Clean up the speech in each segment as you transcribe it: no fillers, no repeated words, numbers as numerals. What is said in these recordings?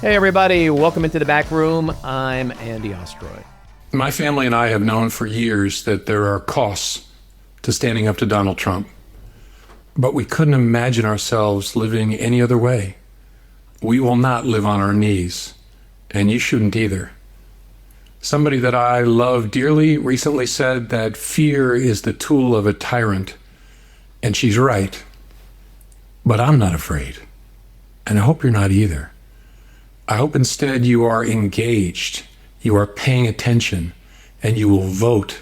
Hey, everybody. Welcome into the back room. I'm Andy Ostroy. My family and I have known for years that there are costs to standing up to Donald Trump, but we couldn't imagine ourselves living any other way. We will not live on our knees, and you shouldn't either. Somebody that I love dearly recently said that fear is the tool of a tyrant, and she's right. But I'm not afraid, and I hope you're not either. I hope instead you are engaged, you are paying attention, and you will vote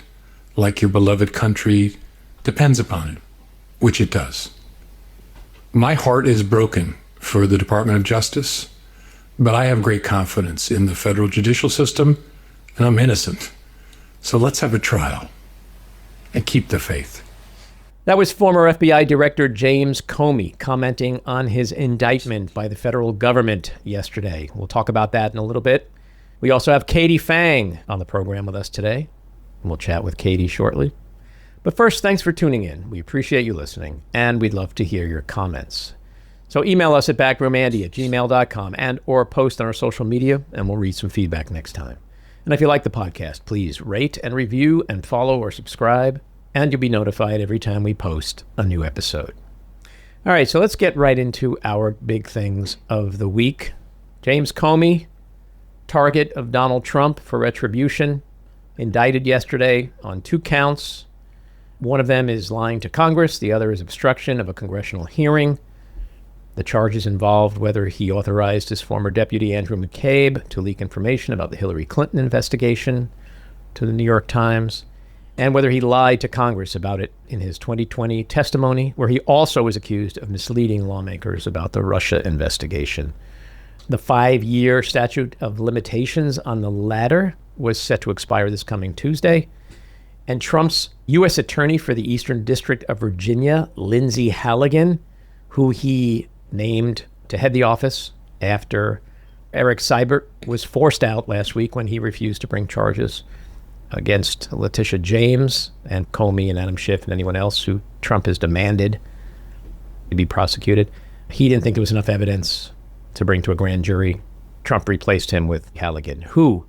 like your beloved country depends upon it, which it does. My heart is broken for the Department of Justice, but I have great confidence in the federal judicial system, and I'm innocent. So let's have a trial and keep the faith. That was former FBI Director James Comey commenting on his indictment by the federal government yesterday. We'll talk about that in a little bit. We also have Katie Phang on the program with us today. We'll chat with Katie shortly. But first, thanks for tuning in. We appreciate you listening, and we'd love to hear your comments. So email us at backroomandy@gmail.com and or post on our social media, and we'll read some feedback next time. And if you like the podcast, please rate and review and follow or subscribe, and you'll be notified every time we post a new episode. All right, so let's get right into our big things of the week. James Comey, target of Donald Trump for retribution, indicted yesterday on 2 counts. One of them is lying to Congress. The other is obstruction of a congressional hearing. The charges involved whether he authorized his former deputy, Andrew McCabe, to leak information about the Hillary Clinton investigation to the New York Times, and whether he lied to Congress about it in his 2020 testimony, where he also was accused of misleading lawmakers about the Russia investigation. The 5-year statute of limitations on the latter was set to expire this coming Tuesday. And Trump's U.S. Attorney for the Eastern District of Virginia, Lindsay Halligan, who he named to head the office after Eric Seibert was forced out last week when he refused to bring charges against Letitia James and Comey and Adam Schiff and anyone else who Trump has demanded to be prosecuted. He didn't think there was enough evidence to bring to a grand jury. Trump replaced him with Halligan, who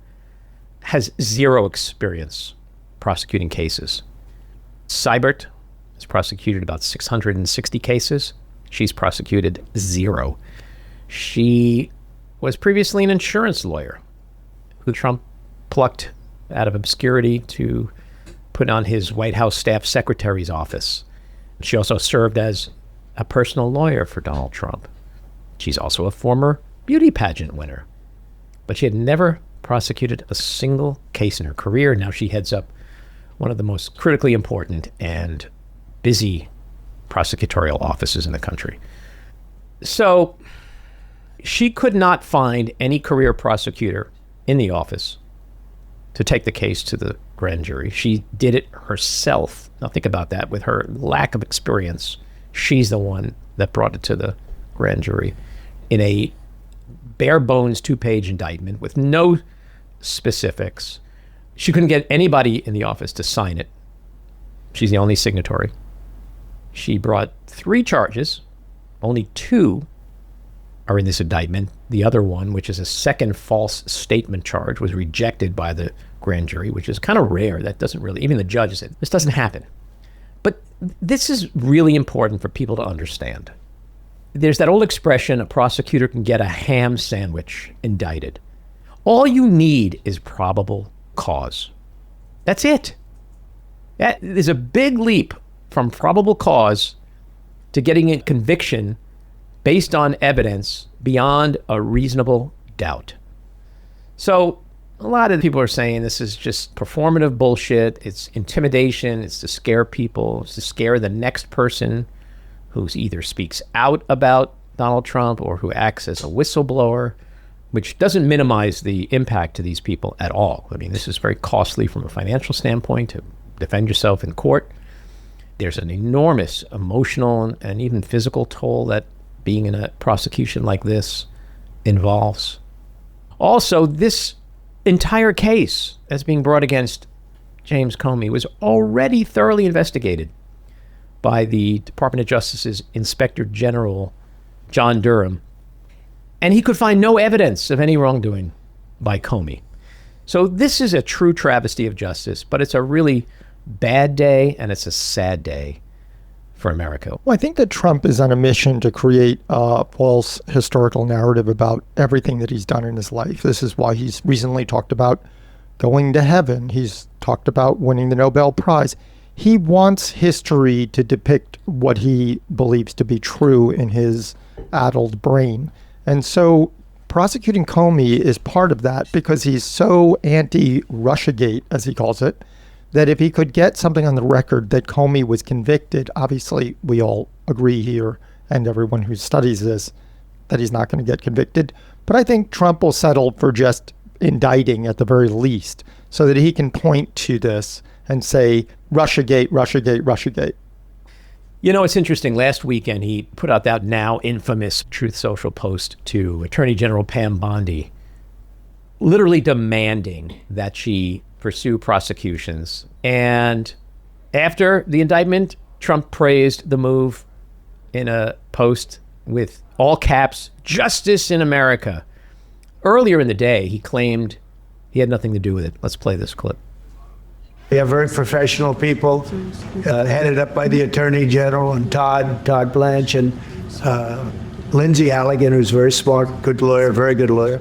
has zero experience prosecuting cases. Seibert has prosecuted about 660 cases. She's prosecuted 0. She was previously an insurance lawyer who Trump plucked out of obscurity to put on his White House staff secretary's office. She also served as a personal lawyer for Donald Trump. She's also a former beauty pageant winner, but she had never prosecuted a single case in her career. Now she heads up one of the most critically important and busy prosecutorial offices in the country. So she could not find any career prosecutor in the office to take the case to the grand jury. She did it herself. Now think about that. With her lack of experience, she's the one that brought it to the grand jury in a bare bones 2-page indictment with no specifics. She couldn't get anybody in the office to sign it. She's the only signatory. She brought 3 charges. Only 2 are in this indictment. The other one, which is a second false statement charge, was rejected by the grand jury, which is kind of rare. That doesn't really, even the judge said, this doesn't happen. But this is really important for people to understand. There's that old expression, a prosecutor can get a ham sandwich indicted. All you need is probable cause. That's it. That is a big leap from probable cause to getting a conviction based on evidence beyond a reasonable doubt. So a lot of people are saying this is just performative bullshit. It's intimidation. It's to scare people. It's to scare the next person who either speaks out about Donald Trump or who acts as a whistleblower, which doesn't minimize the impact to these people at all. I mean, this is very costly from a financial standpoint to defend yourself in court. There's an enormous emotional and even physical toll that being in a prosecution like this involves. Also, this entire case that's being brought against James Comey was already thoroughly investigated by the Department of Justice's Inspector General, John Durham. And he could find no evidence of any wrongdoing by Comey. So this is a true travesty of justice, but it's a really bad day and it's a sad day for America. Well, I think that Trump is on a mission to create a false historical narrative about everything that he's done in his life. This is why he's recently talked about going to heaven. He's talked about winning the Nobel Prize. He wants history to depict what he believes to be true in his addled brain. And so prosecuting Comey is part of that because he's so anti-Russiagate, as he calls it, that if he could get something on the record that Comey was convicted, obviously we all agree here, and everyone who studies this, that he's not going to get convicted. But I think Trump will settle for just indicting at the very least so that he can point to this and say, Russiagate, Russiagate, Russiagate. You know, it's interesting. Last weekend, he put out that now infamous Truth Social post to Attorney General Pam Bondi, literally demanding that she pursue prosecutions. And after the indictment, Trump praised the move in a post with all caps, "Justice in America." Earlier in the day, he claimed he had nothing to do with it. Let's play this clip. We have very professional people headed up by the Attorney General and Todd Blanche and Lindsay Halligan, who's very smart, good lawyer, very good lawyer.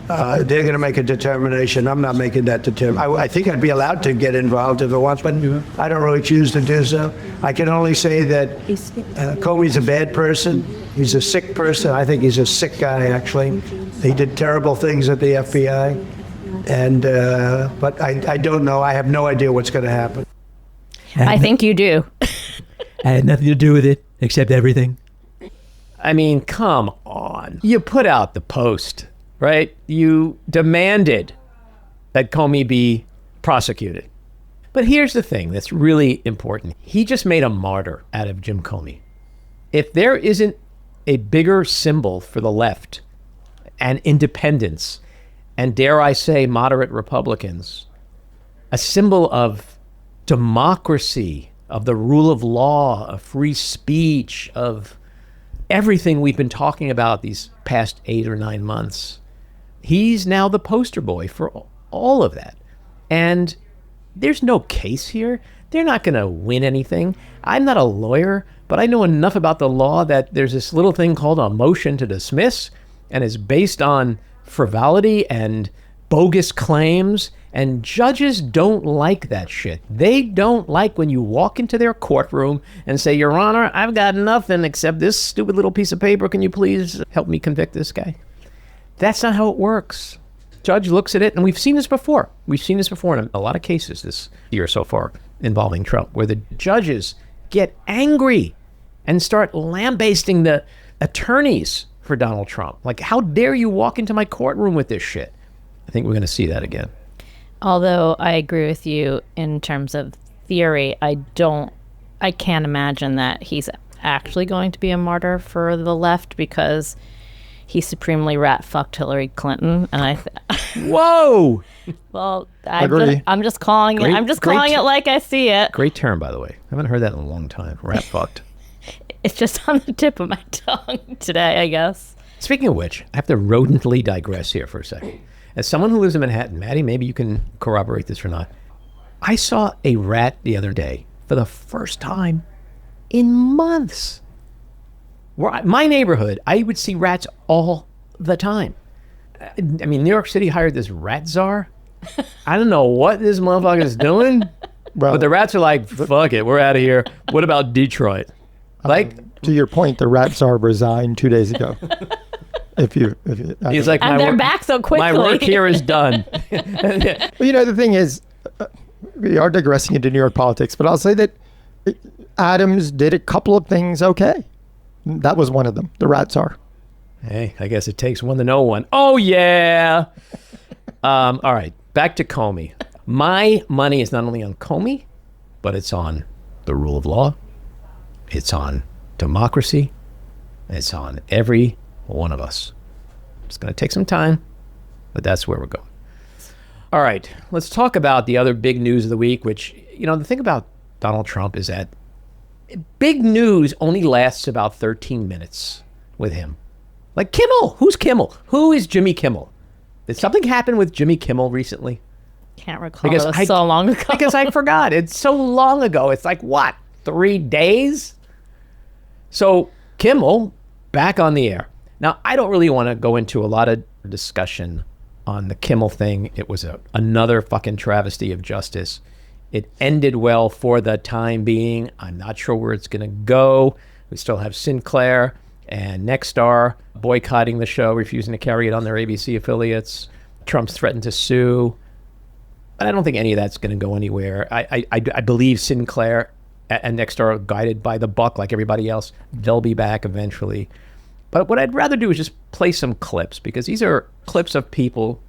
They're going to make a determination. I'm not making that determination. I think I'd be allowed to get involved if I want, but I don't really choose to do so. I can only say that Comey's a bad person. He's a sick person. I think he's a sick guy, actually. He did terrible things at the FBI. And but I don't know. I have no idea what's going to happen. I think you do. I had nothing to do with it, except everything. I mean, come on. You put out the post, right? You demanded that Comey be prosecuted. But here's the thing that's really important. He just made a martyr out of Jim Comey. If there isn't a bigger symbol for the left and independence, and dare I say moderate Republicans, a symbol of democracy, of the rule of law, of free speech, of everything we've been talking about these past 8 or 9 months. He's now the poster boy for all of that. And there's no case here. They're not going to win anything. I'm not a lawyer, but I know enough about the law that there's this little thing called a motion to dismiss, and it's based on frivolity and bogus claims, and judges don't like that shit. They don't like when you walk into their courtroom and say, "Your Honor, I've got nothing except this stupid little piece of paper. Can you please help me convict this guy?" That's not how it works. Judge looks at it, and we've seen this before. We've seen this before in a lot of cases this year so far involving Trump, where the judges get angry and start lambasting the attorneys for Donald Trump. Like, how dare you walk into my courtroom with this shit? I think we're going to see that again. Although I agree with you in terms of theory, I can't imagine that he's actually going to be a martyr for the left because he supremely rat fucked Hillary Clinton, and Whoa! Well, Agree. I'm just calling it. I'm just calling it like I see it. Great term, by the way. I haven't heard that in a long time. Rat fucked. It's just on the tip of my tongue today, I guess. Speaking of which, I have to rodently digress here for a second. As someone who lives in Manhattan, Maddie, maybe you can corroborate this or not. I saw a rat the other day for the first time in months. My neighborhood, I would see rats all the time. I mean, New York City hired this rat czar. I don't know what this motherfucker's doing, but the rats are like, fuck it, we're out of here. What about Detroit? Like, to your point, the rat czar resigned 2 days ago. He's like, and they're back so quickly. My work here is done. Well, you know, the thing is, we are digressing into New York politics, but I'll say that Adams did a couple of things okay. That was one of them, the rat czar. Hey, I guess it takes one to know one. Oh, yeah. All right, back to Comey. My money is not only on Comey, but it's on the rule of law. It's on democracy. It's on every one of us. It's going to take some time, but that's where we're going. All right, let's talk about the other big news of the week, which, you know, the thing about Donald Trump is that big news only lasts about 13 minutes with him. Like Kimmel. Who's Kimmel? Who is Jimmy Kimmel? Did something happen with Jimmy Kimmel recently? Can't recall. It was so long ago. Because I forgot. It's so long ago. It's like, what, 3 days? So Kimmel, back on the air. Now, I don't really want to go into a lot of discussion on the Kimmel thing. It was another fucking travesty of justice. It ended well for the time being. I'm not sure where it's going to go. We still have Sinclair and Nexstar boycotting the show, refusing to carry it on their ABC affiliates. Trump's threatened to sue. But I don't think any of that's going to go anywhere. I believe Sinclair and Nexstar are guided by the buck like everybody else. They'll be back eventually. But what I'd rather do is just play some clips, because these are clips of people,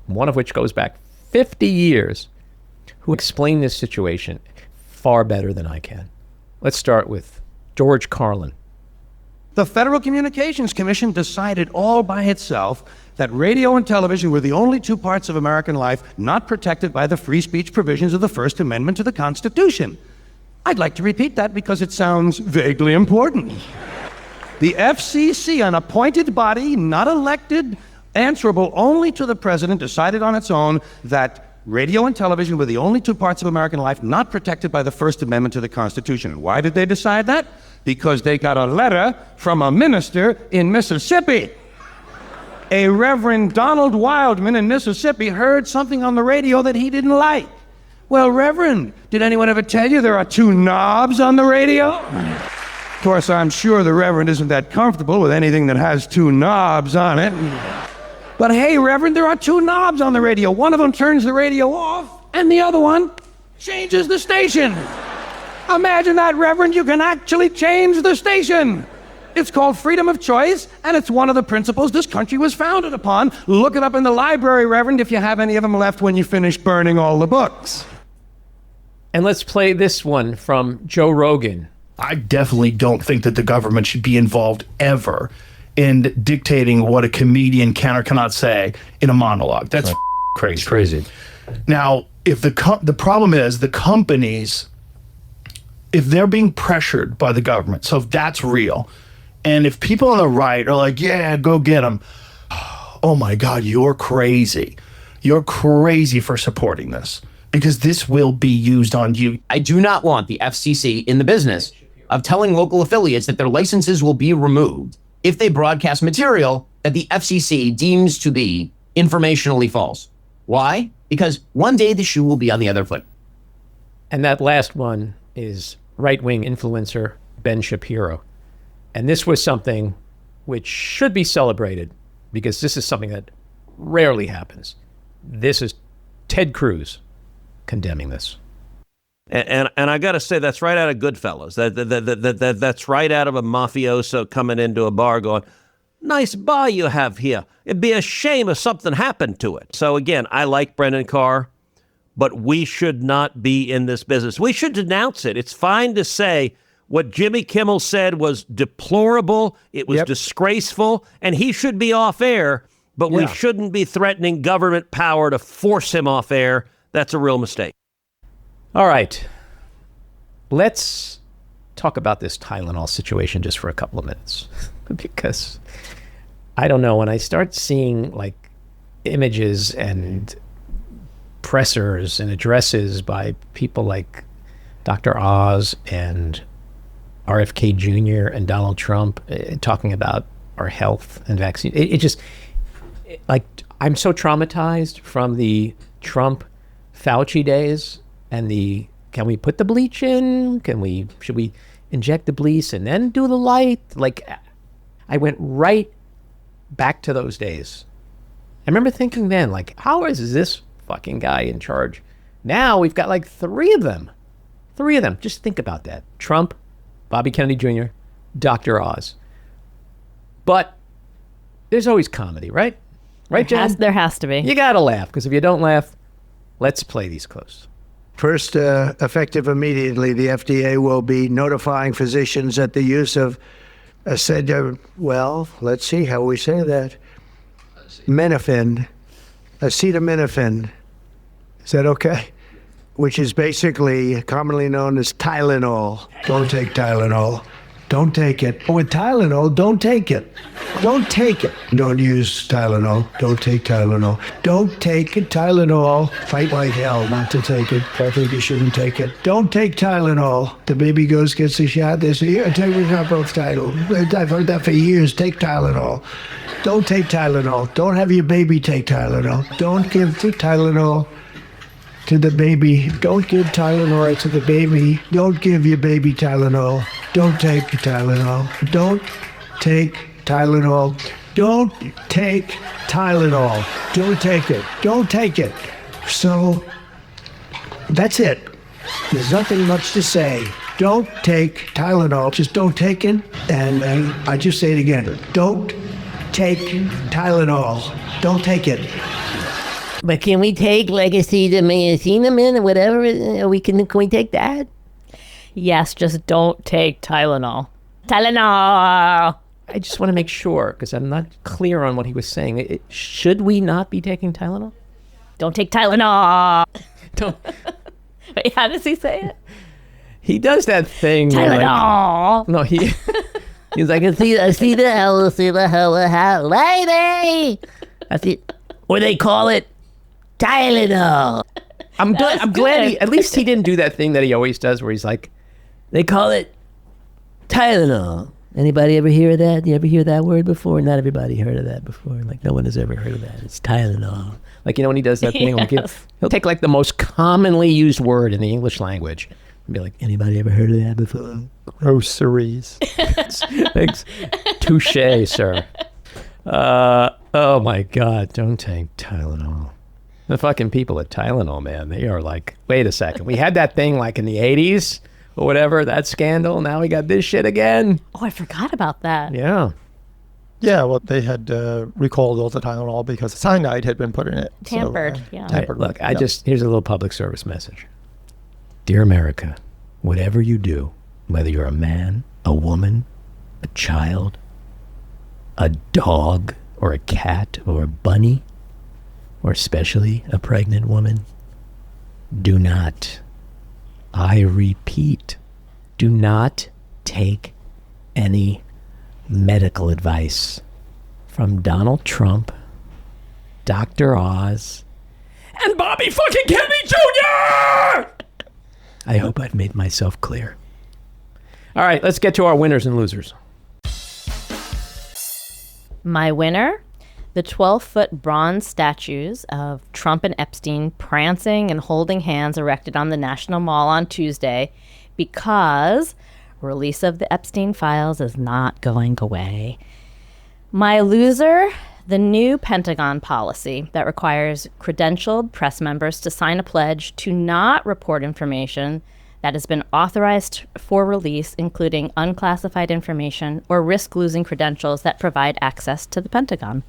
one of which goes back 50 years, who explain this situation far better than I can. Let's start with George Carlin. The Federal Communications Commission decided all by itself that radio and television were the only two parts of American life not protected by the free speech provisions of the First Amendment to the Constitution. I'd like to repeat that because it sounds vaguely important. The FCC, an appointed body, not elected, answerable only to the president, decided on its own that radio and television were the only two parts of American life not protected by the First Amendment to the Constitution. And why did they decide that? Because they got a letter from a minister in Mississippi. A Reverend Donald Wildman in Mississippi heard something on the radio that he didn't like. Well, Reverend, did anyone ever tell you there are two knobs on the radio? Of course, I'm sure the Reverend isn't that comfortable with anything that has two knobs on it. But hey, Reverend, there are two knobs on the radio. One of them turns the radio off, and the other one changes the station. Imagine that, Reverend, you can actually change the station. It's called freedom of choice, and it's one of the principles this country was founded upon. Look it up in the library, Reverend, if you have any of them left when you finish burning all the books. And let's play this one from Joe Rogan. I definitely don't think that the government should be involved ever in dictating what a comedian can or cannot say in a monologue. That's crazy. It's crazy. Now, if the problem is the companies, if they're being pressured by the government, so if that's real, and if people on the right are like, yeah, go get them, oh my God, you're crazy. You're crazy for supporting this, because this will be used on you. I do not want the FCC in the business of telling local affiliates that their licenses will be removed if they broadcast material that the FCC deems to be informationally false. Why? Because one day the shoe will be on the other foot. And that last one is right-wing influencer Ben Shapiro. And this was something which should be celebrated, because this is something that rarely happens. This is Ted Cruz condemning this. And I got to say, that's right out of Goodfellas. That's right out of a mafioso coming into a bar going, nice bar you have here. It'd be a shame if something happened to it. So again, I like Brendan Carr, but we should not be in this business. We should denounce it. It's fine to say what Jimmy Kimmel said was deplorable. It was disgraceful, and he should be off air, but we shouldn't be threatening government power to force him off air. That's a real mistake. All right, let's talk about this Tylenol situation just for a couple of minutes, because I don't know, when I start seeing like images and pressers and addresses by people like Dr. Oz and RFK Jr. and Donald Trump talking about our health and vaccine, it just, like, I'm so traumatized from the Trump Fauci days. And can we put the bleach in? Should we inject the bleach and then do the light? Like, I went right back to those days. I remember thinking then, like, how is this fucking guy in charge? Now we've got like three of them. Just think about that. Trump, Bobby Kennedy Jr., Dr. Oz. But there's always comedy, right? Right, Jen? There has to be. You gotta laugh, because if you don't laugh, let's play these clips. First, effective immediately, the FDA will be notifying physicians that the use of let's see how we say that. Acetaminophen. Is that okay? Which is basically commonly known as Tylenol. Don't take Tylenol. Don't take it. Oh, with Tylenol, don't take it. Don't take it. Don't use Tylenol. Don't take Tylenol. Don't take Tylenol. Fight like hell not to take it. I think you shouldn't take it. Don't take Tylenol. The baby gets a shot. They say, here, take me both Tylenol. I've heard that for years. Take Tylenol. Don't take Tylenol. Don't have your baby take Tylenol. Don't give the Tylenol to the baby. Don't give Tylenol to the baby. Don't give your baby Tylenol. Don't take Tylenol. Don't take Tylenol. Don't take Tylenol. Don't take it. Don't take it. So that's it. There's nothing much to say. Don't take Tylenol. Just don't take it. And I just say it again. Don't take Tylenol. Don't take it. But can we take acetaminophen or whatever? Can we take that? Yes, just don't take Tylenol. Tylenol! I just want to make sure, because I'm not clear on what he was saying. Should we not be taking Tylenol? Don't take Tylenol! Don't. Wait, how does he say it? He does that thing. Tylenol! No, he's like, see the hell, lady! Or they call it Tylenol. I'm glad at least he didn't do that thing that he always does where he's like, they call it Tylenol. Anybody ever hear of that? You ever hear that word before? Not everybody heard of that before. Like, no one has ever heard of that. It's Tylenol. Like, when he does that thing, Yes. he'll take like the most commonly used word in the English language and be like, anybody ever heard of that before? Groceries. Thanks. Touche, sir. Oh my God, don't take Tylenol. The fucking people at Tylenol, man, they are like, wait a second. We had that thing like in the 80s or whatever, that scandal. Now we got this shit again. Oh, I forgot about that. Yeah. Yeah, well, they had recalled all the Tylenol because cyanide had been put in it. Tampered, yeah. Tampered. Look, yeah. Here's a little public service message. Dear America, whatever you do, whether you're a man, a woman, a child, a dog, or a cat, or a bunny, or especially a pregnant woman, do not, I repeat, do not take any medical advice from Donald Trump, Dr. Oz, and Bobby fucking Kennedy Jr. I hope I've made myself clear. All right, let's get to our winners and losers. My winner, the 12-foot bronze statues of Trump and Epstein prancing and holding hands erected on the National Mall on Tuesday because release of the Epstein files is not going away. My loser, the new Pentagon policy that requires credentialed press members to sign a pledge to not report information that has been authorized for release, including unclassified information or risk losing credentials that provide access to the Pentagon.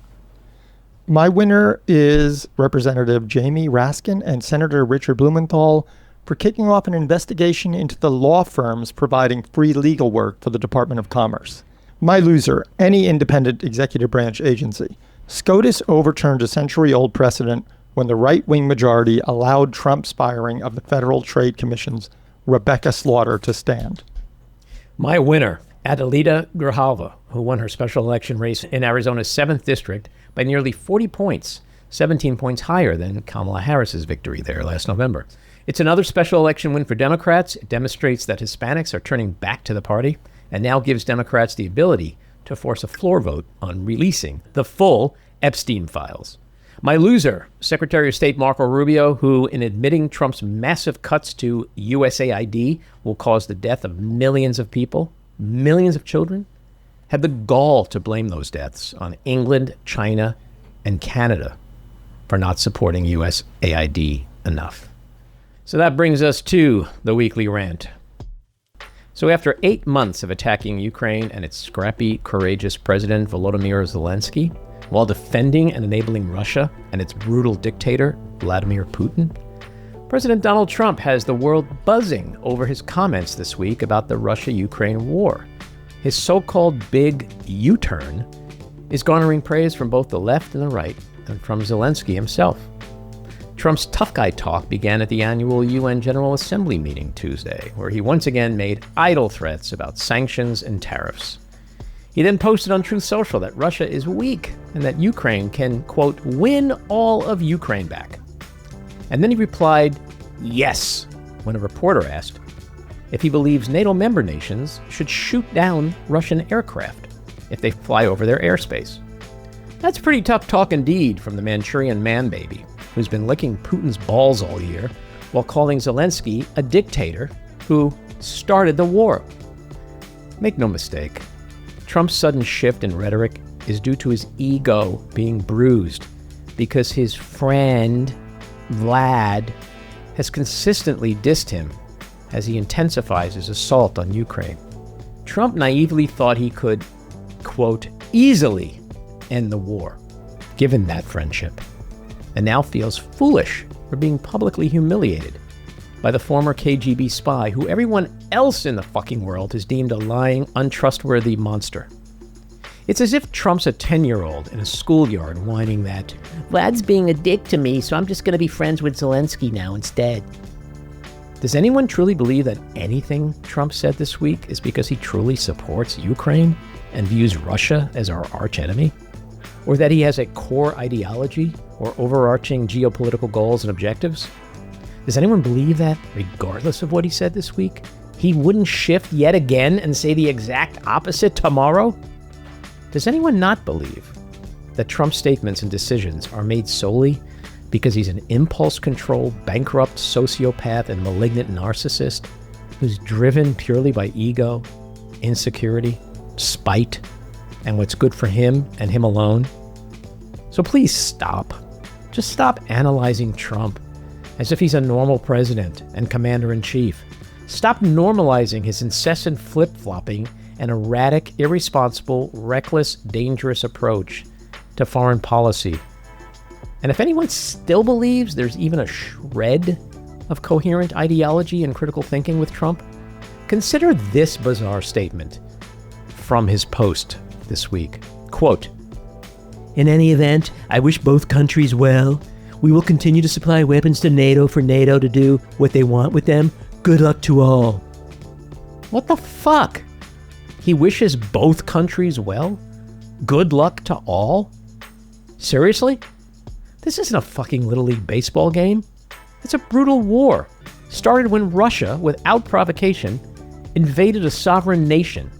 My winner is Representative Jamie Raskin and Senator Richard Blumenthal for kicking off an investigation into the law firms providing free legal work for the Department of Commerce. My loser, any independent executive branch agency. SCOTUS overturned a century-old precedent when the right-wing majority allowed Trump's firing of the Federal Trade Commission's Rebecca Slaughter to stand. My winner, Adelita Grijalva, who won her special election race in Arizona's 7th district by nearly 40 points, 17 points higher than Kamala Harris's victory there last November. It's another special election win for Democrats. It demonstrates that Hispanics are turning back to the party and now gives Democrats the ability to force a floor vote on releasing the full Epstein files. My loser, Secretary of State Marco Rubio, who, in admitting Trump's massive cuts to USAID will cause the death of millions of people, millions of children, had the gall to blame those deaths on England, China, and Canada for not supporting USAID enough. So that brings us to the weekly rant. So after 8 months of attacking Ukraine and its scrappy, courageous President Volodymyr Zelensky, while defending and enabling Russia and its brutal dictator, Vladimir Putin, President Donald Trump has the world buzzing over his comments this week about the Russia-Ukraine war. His so-called big U-turn is garnering praise from both the left and the right, and from Zelensky himself. Trump's tough guy talk began at the annual UN General Assembly meeting Tuesday, where he once again made idle threats about sanctions and tariffs. He then posted on Truth Social that Russia is weak and that Ukraine can, quote, win all of Ukraine back. And then he replied, yes, when a reporter asked if he believes NATO member nations should shoot down Russian aircraft if they fly over their airspace. That's pretty tough talk indeed from the Manchurian man-baby, who's been licking Putin's balls all year while calling Zelensky a dictator who started the war. Make no mistake, Trump's sudden shift in rhetoric is due to his ego being bruised because his friend, Vlad, has consistently dissed him as he intensifies his assault on Ukraine. Trump naively thought he could, quote, easily end the war, given that friendship, and now feels foolish for being publicly humiliated by the former KGB spy who everyone else in the fucking world has deemed a lying, untrustworthy monster. It's as if Trump's a 10-year-old in a schoolyard whining that, Vlad's being a dick to me, so I'm just going to be friends with Zelensky now instead. Does anyone truly believe that anything Trump said this week is because he truly supports Ukraine and views Russia as our archenemy? Or that he has a core ideology or overarching geopolitical goals and objectives? Does anyone believe that, regardless of what he said this week, he wouldn't shift yet again and say the exact opposite tomorrow? Does anyone not believe that Trump's statements and decisions are made solely because he's an impulse-controlled, bankrupt sociopath and malignant narcissist who's driven purely by ego, insecurity, spite, and what's good for him and him alone? So please stop. Just stop analyzing Trump as if he's a normal president and commander-in-chief. Stop normalizing his incessant flip-flopping and erratic, irresponsible, reckless, dangerous approach to foreign policy. And if anyone still believes there's even a shred of coherent ideology and critical thinking with Trump, consider this bizarre statement from his post this week. Quote, In any event, I wish both countries well. We will continue to supply weapons to NATO for NATO to do what they want with them. Good luck to all. What the fuck? He wishes both countries well? Good luck to all? Seriously? This isn't a fucking Little League baseball game. It's a brutal war. Started when Russia, without provocation, invaded a sovereign nation,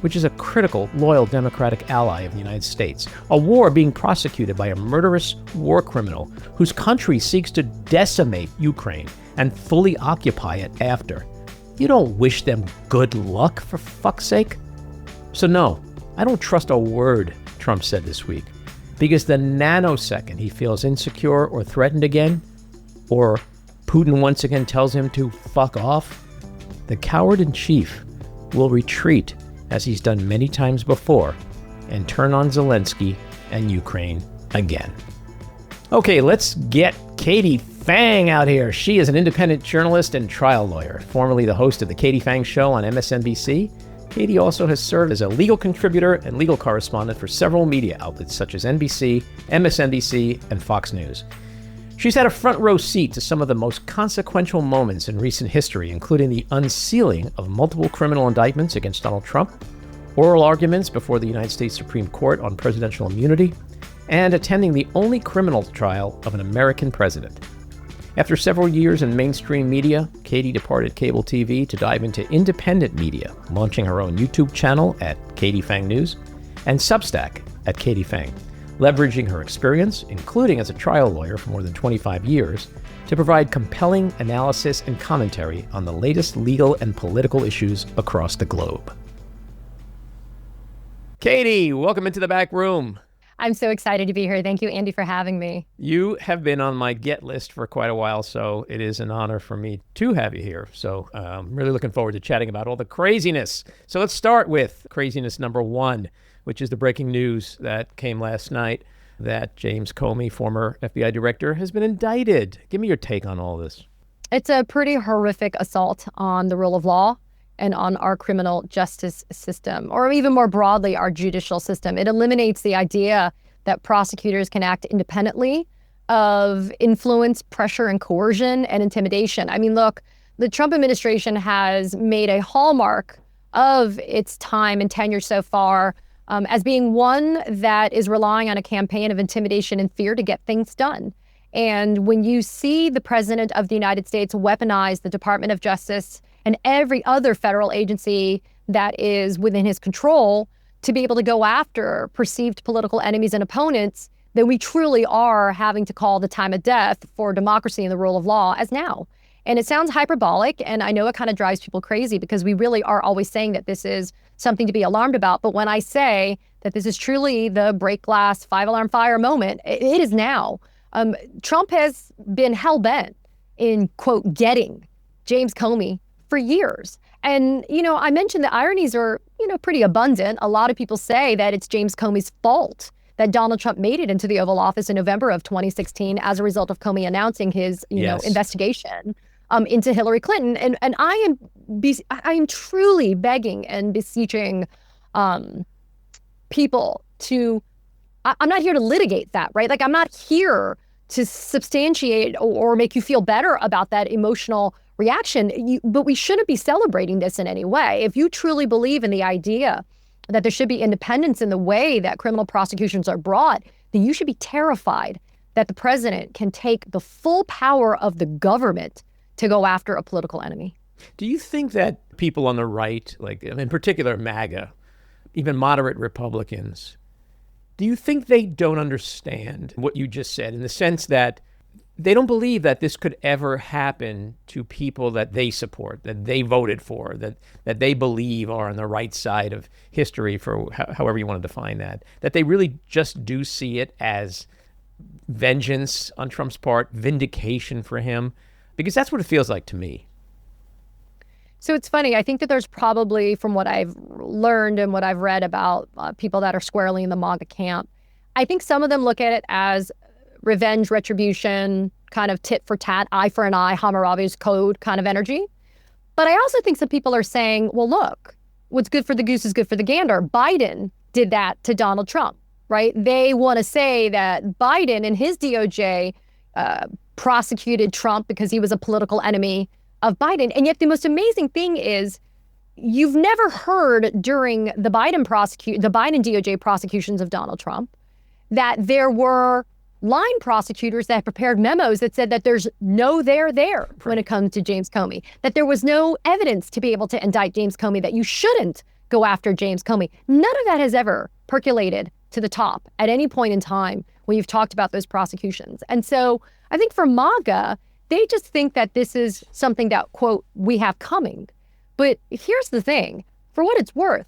which is a critical, loyal democratic ally of the United States. A war being prosecuted by a murderous war criminal whose country seeks to decimate Ukraine and fully occupy it after. You don't wish them good luck, for fuck's sake. So no, I don't trust a word Trump said this week, because the nanosecond he feels insecure or threatened again, or Putin once again tells him to fuck off, the coward-in-chief will retreat as he's done many times before and turn on Zelensky and Ukraine again. Okay, let's get Katie Phang out here. She is an independent journalist and trial lawyer, formerly the host of the Katie Phang Show on MSNBC. Katie also has served as a legal contributor and legal correspondent for several media outlets such as NBC, MSNBC, and Fox News. She's had a front row seat to some of the most consequential moments in recent history, including the unsealing of multiple criminal indictments against Donald Trump, oral arguments before the United States Supreme Court on presidential immunity, and attending the only criminal trial of an American president. After several years in mainstream media, Katie departed cable TV to dive into independent media, launching her own YouTube channel at Katie Phang News and Substack at Katie Phang, leveraging her experience, including as a trial lawyer for more than 25 years, to provide compelling analysis and commentary on the latest legal and political issues across the globe. Katie, welcome into the back room. I'm so excited to be here. Thank you, Andy, for having me. You have been on my get list for quite a while, so it is an honor for me to have you here. So I'm really looking forward to chatting about all the craziness. So let's start with craziness number one, which is the breaking news that came last night that James Comey, former FBI director, has been indicted. Give me your take on all this. It's a pretty horrific assault on the rule of law and on our criminal justice system, or even more broadly, our judicial system. It eliminates the idea that prosecutors can act independently of influence, pressure, and coercion and intimidation. I mean, look, the Trump administration has made a hallmark of its time and tenure so far as being one that is relying on a campaign of intimidation and fear to get things done. And when you see the president of the United States weaponize the Department of Justice and every other federal agency that is within his control to be able to go after perceived political enemies and opponents, then we truly are having to call the time of death for democracy and the rule of law as now. And it sounds hyperbolic, and I know it kind of drives people crazy because we really are always saying that this is something to be alarmed about. But when I say that this is truly the break glass, 5-alarm fire moment, it is now. Trump has been hell-bent in, quote, getting James Comey for years. And, I mentioned the ironies are, pretty abundant. A lot of people say that it's James Comey's fault that Donald Trump made it into the Oval Office in November of 2016 as a result of Comey announcing his, investigation into Hillary Clinton. And I am truly begging and beseeching people to, I'm not here to litigate that, right? Like, I'm not here to substantiate or make you feel better about that emotional reaction, but we shouldn't be celebrating this in any way. If you truly believe in the idea that there should be independence in the way that criminal prosecutions are brought, then you should be terrified that the president can take the full power of the government to go after a political enemy. Do you think that people on the right, like in particular MAGA, even moderate Republicans, do you think they don't understand what you just said in the sense that they don't believe that this could ever happen to people that they support, that they voted for, that they believe are on the right side of history, for however you want to define that they really just do see it as vengeance on Trump's part, vindication for him? Because that's what it feels like to me. So it's funny. I think that there's probably, from what I've learned and what I've read about people that are squarely in the MAGA camp, I think some of them look at it as revenge, retribution, kind of tit for tat, eye for an eye, Hammurabi's code kind of energy. But I also think some people are saying, well, look, what's good for the goose is good for the gander. Biden did that to Donald Trump, right? They want to say that Biden and his DOJ prosecuted Trump because he was a political enemy of Biden. And yet the most amazing thing is you've never heard during the Biden DOJ prosecutions of Donald Trump that there were line prosecutors that prepared memos that said that there's no there when it comes to James Comey, that there was no evidence to be able to indict James Comey, that you shouldn't go after James Comey. None of that has ever percolated to the top at any point in time when you've talked about those prosecutions. And so I think for MAGA, they just think that this is something that, quote, we have coming. But here's the thing, for what it's worth,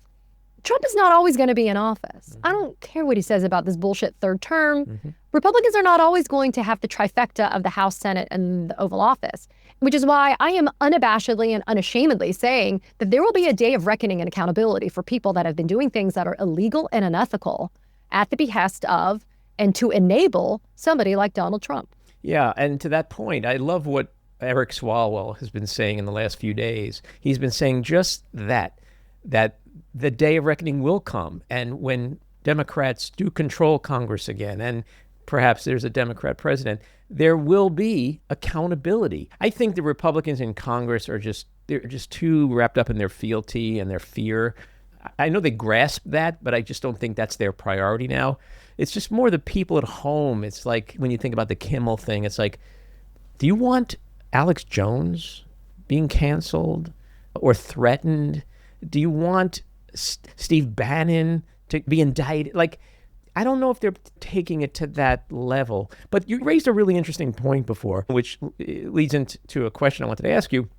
Trump is not always going to be in office. I don't care what he says about this bullshit third term. Republicans are not always going to have the trifecta of the House, Senate, and the Oval Office, which is why I am unabashedly and unashamedly saying that there will be a day of reckoning and accountability for people that have been doing things that are illegal and unethical at the behest of and to enable somebody like Donald Trump. Yeah, and to that point, I love what Eric Swalwell has been saying in the last few days. He's been saying just that the day of reckoning will come. And when Democrats do control Congress again, and perhaps there's a Democrat president, there will be accountability. I think the Republicans in Congress they're just too wrapped up in their fealty and their fear. I know they grasp that, but I just don't think that's their priority now. It's just more the people at home. It's like when you think about the Kimmel thing, it's like, do you want Alex Jones being canceled or threatened? Do you want Steve Bannon to be indicted? Like, I don't know if they're taking it to that level. But you raised a really interesting point before, which leads into a question I wanted to ask you,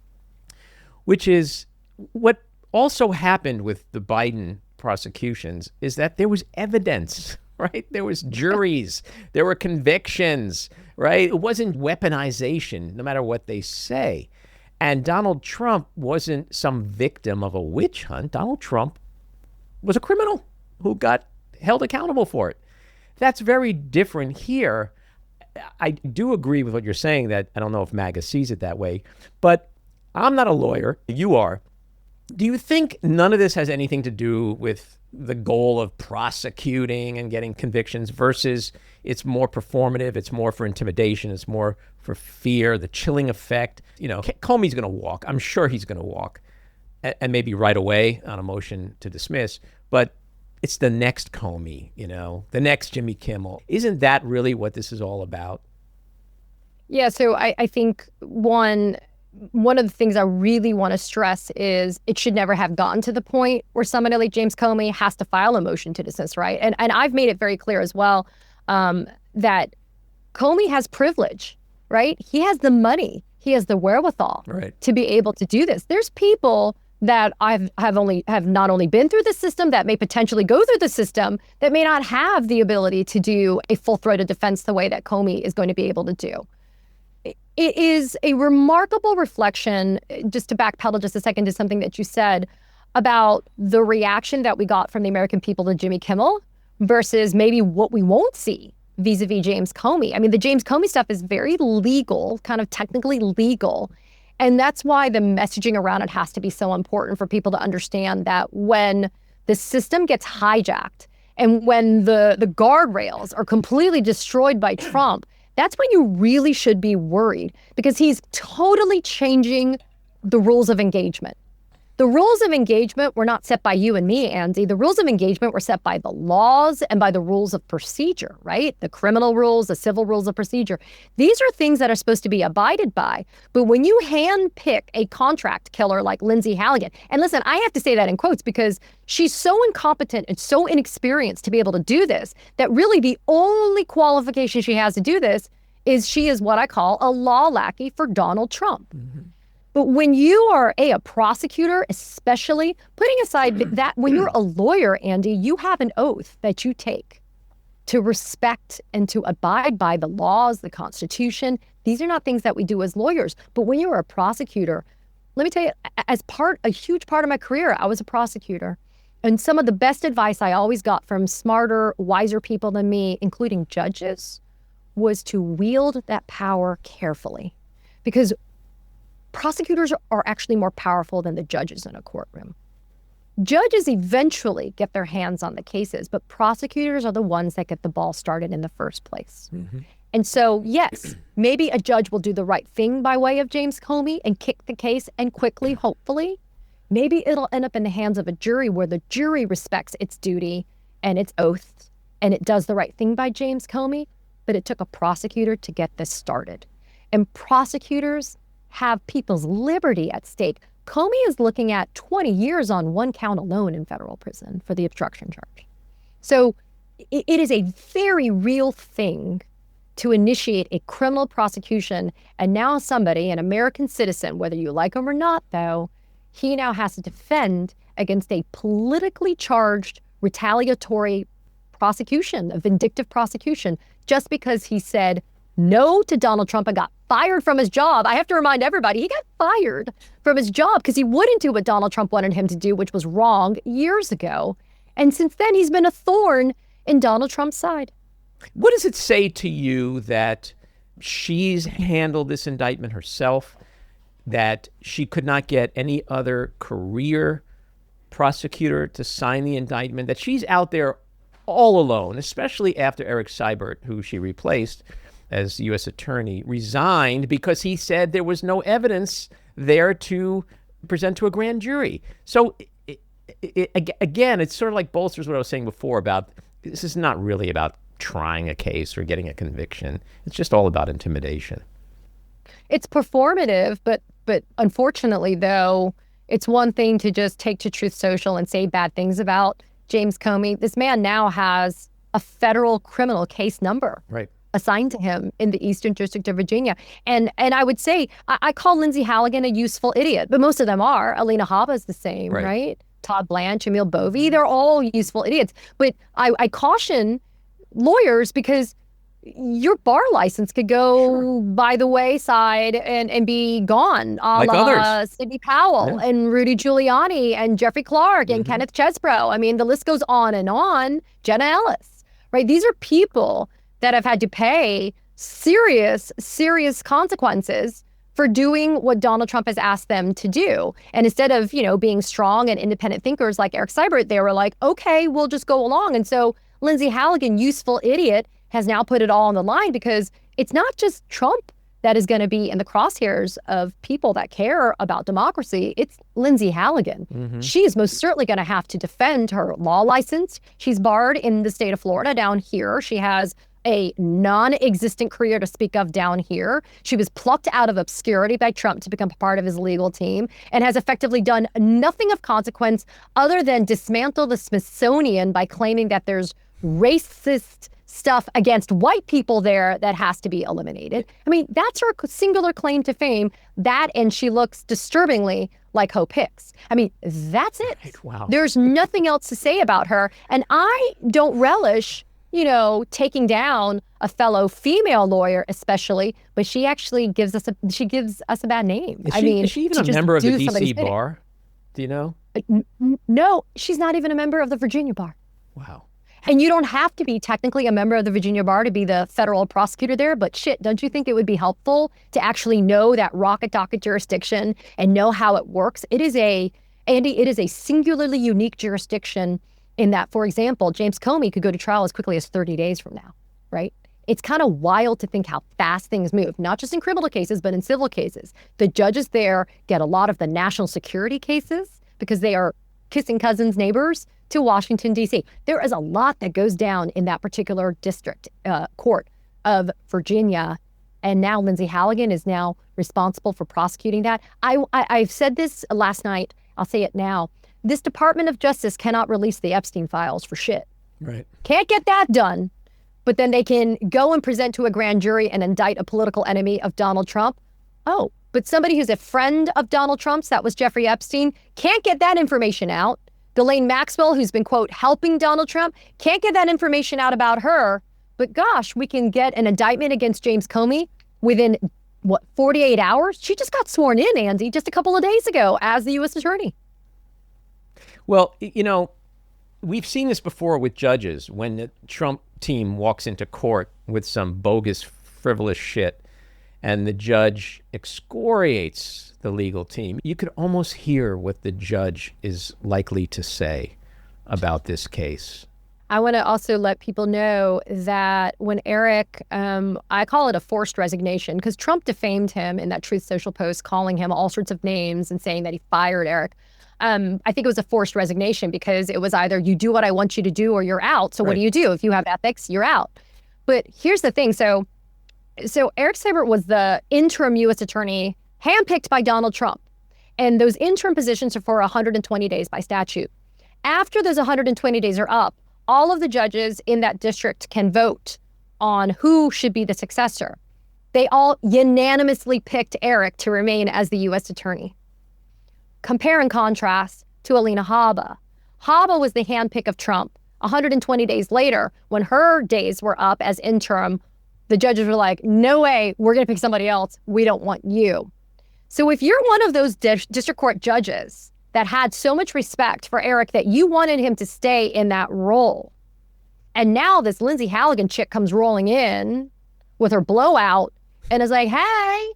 which is what also happened with the Biden prosecutions is that there was evidence, right? There was juries, there were convictions, right? It wasn't weaponization, no matter what they say. And Donald Trump wasn't some victim of a witch hunt. Donald Trump was a criminal who got held accountable for it. That's very different here. I do agree with what you're saying that I don't know if MAGA sees it that way, but I'm not a lawyer. You are. Do you think none of this has anything to do with the goal of prosecuting and getting convictions versus it's more performative, it's more for intimidation, it's more for fear, the chilling effect? You know, Comey's going to walk. I'm sure he's going to walk, and maybe right away on a motion to dismiss. But it's the next Comey, you know, the next Jimmy Kimmel. Isn't that really what this is all about? Yeah, so I think one of the things I really want to stress is it should never have gotten to the point where somebody like James Comey has to file a motion to dismiss, right? And I've made it very clear as well that Comey has privilege, right? He has the money, he has the wherewithal to be able to do this. There's people that have not only been through the system, that may potentially go through the system, that may not have the ability to do a full-throated defense the way that Comey is going to be able to do. It is a remarkable reflection, just to backpedal just a second to something that you said about the reaction that we got from the American people to Jimmy Kimmel versus maybe what we won't see vis-a-vis James Comey. I mean, the James Comey stuff is very legal, kind of technically legal. And that's why the messaging around it has to be so important for people to understand that when the system gets hijacked and when the guardrails are completely destroyed by Trump, that's when you really should be worried, because he's totally changing the rules of engagement. The rules of engagement were not set by you and me, Andy. The rules of engagement were set by the laws and by the rules of procedure, right? The criminal rules, the civil rules of procedure. These are things that are supposed to be abided by. But when you handpick a contract killer like Lindsay Halligan, and listen, I have to say that in quotes because she's so incompetent and so inexperienced to be able to do this, that really the only qualification she has to do this is she is what I call a law lackey for Donald Trump. Mm-hmm. But when you are a prosecutor, especially putting aside that, when you're a lawyer, Andy, you have an oath that you take to respect and to abide by the laws, the Constitution. These are not things that we do as lawyers. But when you're a prosecutor, let me tell you, a huge part of my career, I was a prosecutor. And some of the best advice I always got from smarter, wiser people than me, including judges, was to wield that power carefully. Because prosecutors are actually more powerful than the judges in a courtroom. Judges eventually get their hands on the cases, but prosecutors are the ones that get the ball started in the first place. Mm-hmm. And so, yes, maybe a judge will do the right thing by way of James Comey and kick the case, and quickly, hopefully. Maybe it'll end up in the hands of a jury where the jury respects its duty and its oath, and it does the right thing by James Comey, but it took a prosecutor to get this started. And prosecutors have people's liberty at stake. Comey is looking at 20 years on one count alone in federal prison for the obstruction charge. So it is a very real thing to initiate a criminal prosecution. And now somebody, an American citizen, whether you like him or not, though, he now has to defend against a politically charged retaliatory prosecution, a vindictive prosecution, just because he said no to Donald Trump and got fired from his job. I have to remind everybody, he got fired from his job because he wouldn't do what Donald Trump wanted him to do, which was wrong, years ago. And since then, he's been a thorn in Donald Trump's side. What does it say to you that she's handled this indictment herself, that she could not get any other career prosecutor to sign the indictment, that she's out there all alone, especially after Eric Seibert, who she replaced as U.S. attorney, resigned because he said there was no evidence there to present to a grand jury. So again, it's sort of like bolsters what I was saying before about this is not really about trying a case or getting a conviction. It's just all about intimidation. It's performative, but unfortunately, though, it's one thing to just take to Truth Social and say bad things about James Comey. This man now has a federal criminal case number. Right. Assigned to him in the Eastern District of Virginia. And I would say, I call Lindsay Halligan a useful idiot, but most of them are. Alina Habba is the same, right? Todd Blanche, Emil Bovee, they're all useful idiots. But I caution lawyers because your bar license could go by the wayside and be gone, a la Sidney Powell and Rudy Giuliani and Jeffrey Clark and Kenneth Chesbrough. I mean, the list goes on and on. Jenna Ellis, right? These are people that have had to pay serious consequences for doing what Donald Trump has asked them to do. And instead of, being strong and independent thinkers like Eric Seibert, they were like, okay, we'll just go along. And so Lindsey Halligan, useful idiot, has now put it all on the line because it's not just Trump that is going to be in the crosshairs of people that care about democracy. It's Lindsey Halligan. Mm-hmm. She is most certainly going to have to defend her law license. She's barred in the state of Florida down here. She has a non-existent career to speak of down here. She was plucked out of obscurity by Trump to become part of his legal team and has effectively done nothing of consequence other than dismantle the Smithsonian by claiming that there's racist stuff against white people there that has to be eliminated. I mean, that's her singular claim to fame. That, and she looks disturbingly like Hope Hicks. I mean, that's it. Right, wow. There's nothing else to say about her. And I don't relish, taking down a fellow female lawyer, especially, but she actually gives us a bad name. Is she even a member of the DC bar? Do you know? No, she's not even a member of the Virginia bar. Wow. And you don't have to be technically a member of the Virginia bar to be the federal prosecutor there, but shit, don't you think it would be helpful to actually know that rocket docket jurisdiction and know how it works? It is a singularly unique jurisdiction in that, for example, James Comey could go to trial as quickly as 30 days from now, right? It's kind of wild to think how fast things move, not just in criminal cases, but in civil cases. The judges there get a lot of the national security cases because they are kissing cousins, neighbors to Washington, D.C. There is a lot that goes down in that particular district court of Virginia. And now Lindsey Halligan is now responsible for prosecuting that. I've said this last night. I'll say it now. This Department of Justice cannot release the Epstein files for shit. Right. Can't get that done. But then they can go and present to a grand jury and indict a political enemy of Donald Trump. Oh, but somebody who's a friend of Donald Trump's, that was Jeffrey Epstein, can't get that information out. Ghislaine Maxwell, who's been, quote, helping Donald Trump, can't get that information out about her. But gosh, we can get an indictment against James Comey within, 48 hours? She just got sworn in, Andy, just a couple of days ago as the U.S. attorney. Well, we've seen this before with judges. When the Trump team walks into court with some bogus, frivolous shit, and the judge excoriates the legal team, you could almost hear what the judge is likely to say about this case. I want to also let people know that when Eric, I call it a forced resignation, because Trump defamed him in that Truth Social post, calling him all sorts of names and saying that he fired Eric. I think it was a forced resignation because it was either you do what I want you to do or you're out. So What do you do? If you have ethics, you're out. But here's the thing. So Eric Seibert was the interim U.S. attorney handpicked by Donald Trump. And those interim positions are for 120 days by statute. After those 120 days are up, all of the judges in that district can vote on who should be the successor. They all unanimously picked Eric to remain as the U.S. attorney. Compare and contrast to Alina Habba. Habba was the handpick of Trump. 120 days later, when her days were up as interim, the judges were like, no way, we're going to pick somebody else. We don't want you. So if you're one of those district court judges that had so much respect for Eric that you wanted him to stay in that role, and now this Lindsey Halligan chick comes rolling in with her blowout and is like, hey,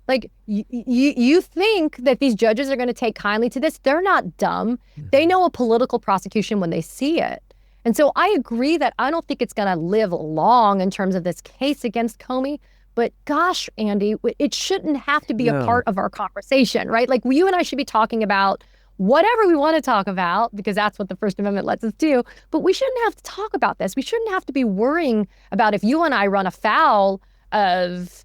like, you think that these judges are going to take kindly to this? They're not dumb. They know a political prosecution when they see it. And so I agree that I don't think it's going to live long in terms of this case against Comey. But gosh, Andy, it shouldn't have to be a part of our conversation, right? Like, you and I should be talking about whatever we want to talk about, because that's what the First Amendment lets us do. But we shouldn't have to talk about this. We shouldn't have to be worrying about if you and I run afoul of,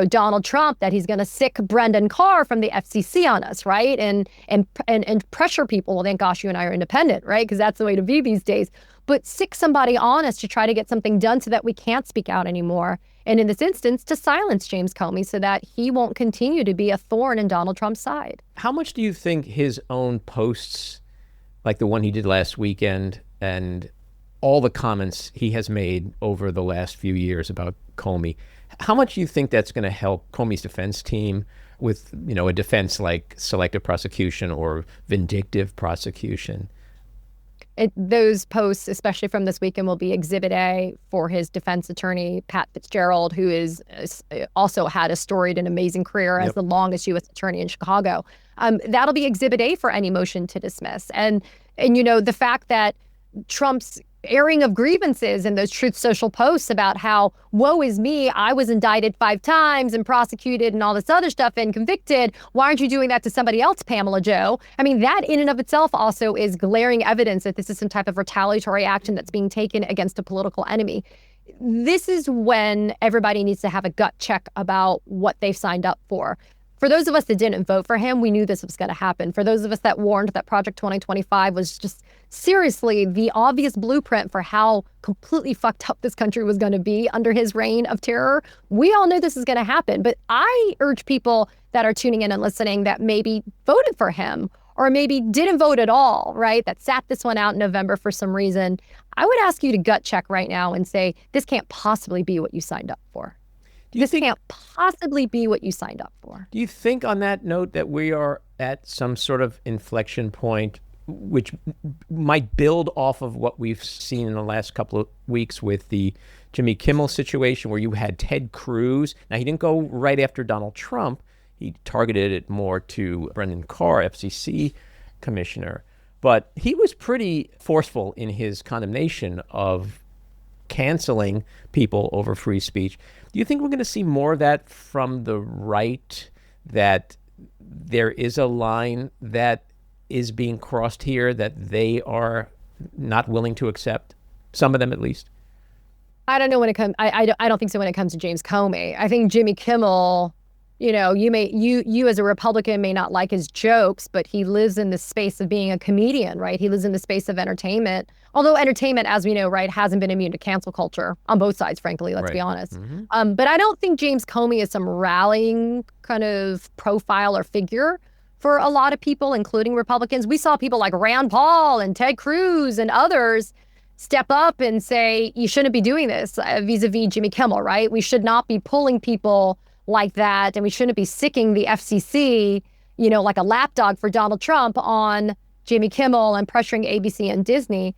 Donald Trump, that he's going to sick Brendan Carr from the FCC on us, right? And pressure people. Well, thank gosh you and I are independent, right? Because that's the way to be these days. But sick somebody on us to try to get something done so that we can't speak out anymore. And in this instance, to silence James Comey so that he won't continue to be a thorn in Donald Trump's side. How much do you think his own posts, like the one he did last weekend, and all the comments he has made over the last few years about Comey, how much do you think that's going to help Comey's defense team with, a defense like selective prosecution or vindictive prosecution? those posts, especially from this weekend, will be Exhibit A for his defense attorney, Pat Fitzgerald, who is also had a storied and amazing career as the longest U.S. attorney in Chicago. That'll be Exhibit A for any motion to dismiss. And the fact that Trump's airing of grievances in those Truth Social posts about how, woe is me, I was indicted 5 times and prosecuted and all this other stuff and convicted. Why aren't you doing that to somebody else, Pamela Joe? I mean, that in and of itself also is glaring evidence that this is some type of retaliatory action that's being taken against a political enemy. This is when everybody needs to have a gut check about what they've signed up for. For those of us that didn't vote for him, we knew this was going to happen. For those of us that warned that Project 2025 was just seriously the obvious blueprint for how completely fucked up this country was going to be under his reign of terror, we all knew this was going to happen. But I urge people that are tuning in and listening that maybe voted for him or maybe didn't vote at all, right, that sat this one out in November for some reason, I would ask you to gut check right now and say, this can't possibly be what you signed up for. This can't possibly be what you signed up for. Do you think on that note that we are at some sort of inflection point which might build off of what we've seen in the last couple of weeks with the Jimmy Kimmel situation where you had Ted Cruz? Now, he didn't go right after Donald Trump. He targeted it more to Brendan Carr, FCC commissioner. But he was pretty forceful in his condemnation of canceling people over free speech. Do you think we're going to see more of that from the right, that there is a line that is being crossed here that they are not willing to accept? Some of them, at least. I don't know when it comes. I don't think so when it comes to James Comey. I think Jimmy Kimmel, you as a Republican may not like his jokes, but he lives in the space of being a comedian, right? He lives in the space of entertainment. Although entertainment, as we know, right, hasn't been immune to cancel culture on both sides, frankly, let's be honest. Mm-hmm. But I don't think James Comey is some rallying kind of profile or figure for a lot of people, including Republicans. We saw people like Rand Paul and Ted Cruz and others step up and say, you shouldn't be doing this vis-a-vis Jimmy Kimmel, right? We should not be pulling people like that, and we shouldn't be sicking the FCC, like a lapdog for Donald Trump on Jimmy Kimmel and pressuring ABC and Disney.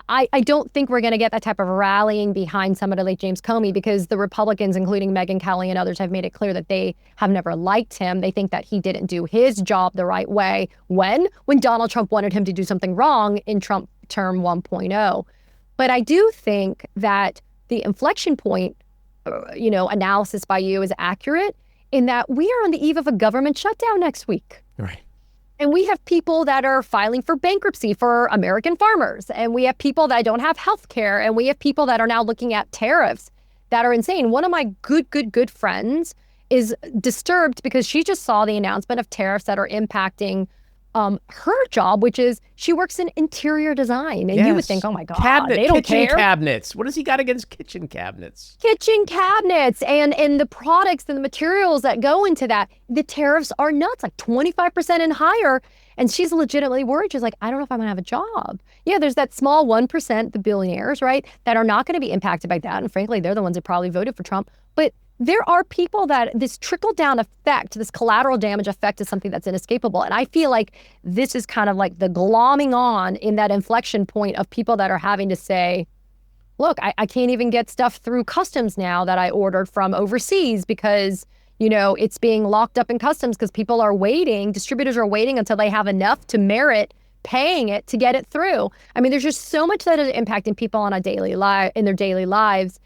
I don't think we're going to get that type of rallying behind somebody like James Comey, because the Republicans, including Megyn Kelly and others, have made it clear that they have never liked him. They think that he didn't do his job the right way when Donald Trump wanted him to do something wrong in Trump term 1.0. But I do think that the inflection point, analysis by you is accurate in that we are on the eve of a government shutdown next week. Right. And we have people that are filing for bankruptcy for American farmers. And we have people that don't have health care. And we have people that are now looking at tariffs that are insane. One of my good friends is disturbed because she just saw the announcement of tariffs that are impacting her job, which is she works in interior design. And you would think, oh my God, they don't care. Kitchen cabinets. What has he got against kitchen cabinets? Kitchen cabinets and the products and the materials that go into that. The tariffs are nuts, like 25% and higher. And she's legitimately worried. She's like, I don't know if I'm going to have a job. Yeah, there's that small 1%, the billionaires, right, that are not going to be impacted by that. And frankly, they're the ones that probably voted for Trump. But there are people that this trickle-down effect, this collateral damage effect is something that's inescapable. And I feel like this is kind of like the glomming on in that inflection point of people that are having to say, look, I can't even get stuff through customs now that I ordered from overseas because, it's being locked up in customs because people are waiting, distributors are waiting until they have enough to merit paying it to get it through. I mean, there's just so much that is impacting people on in their daily lives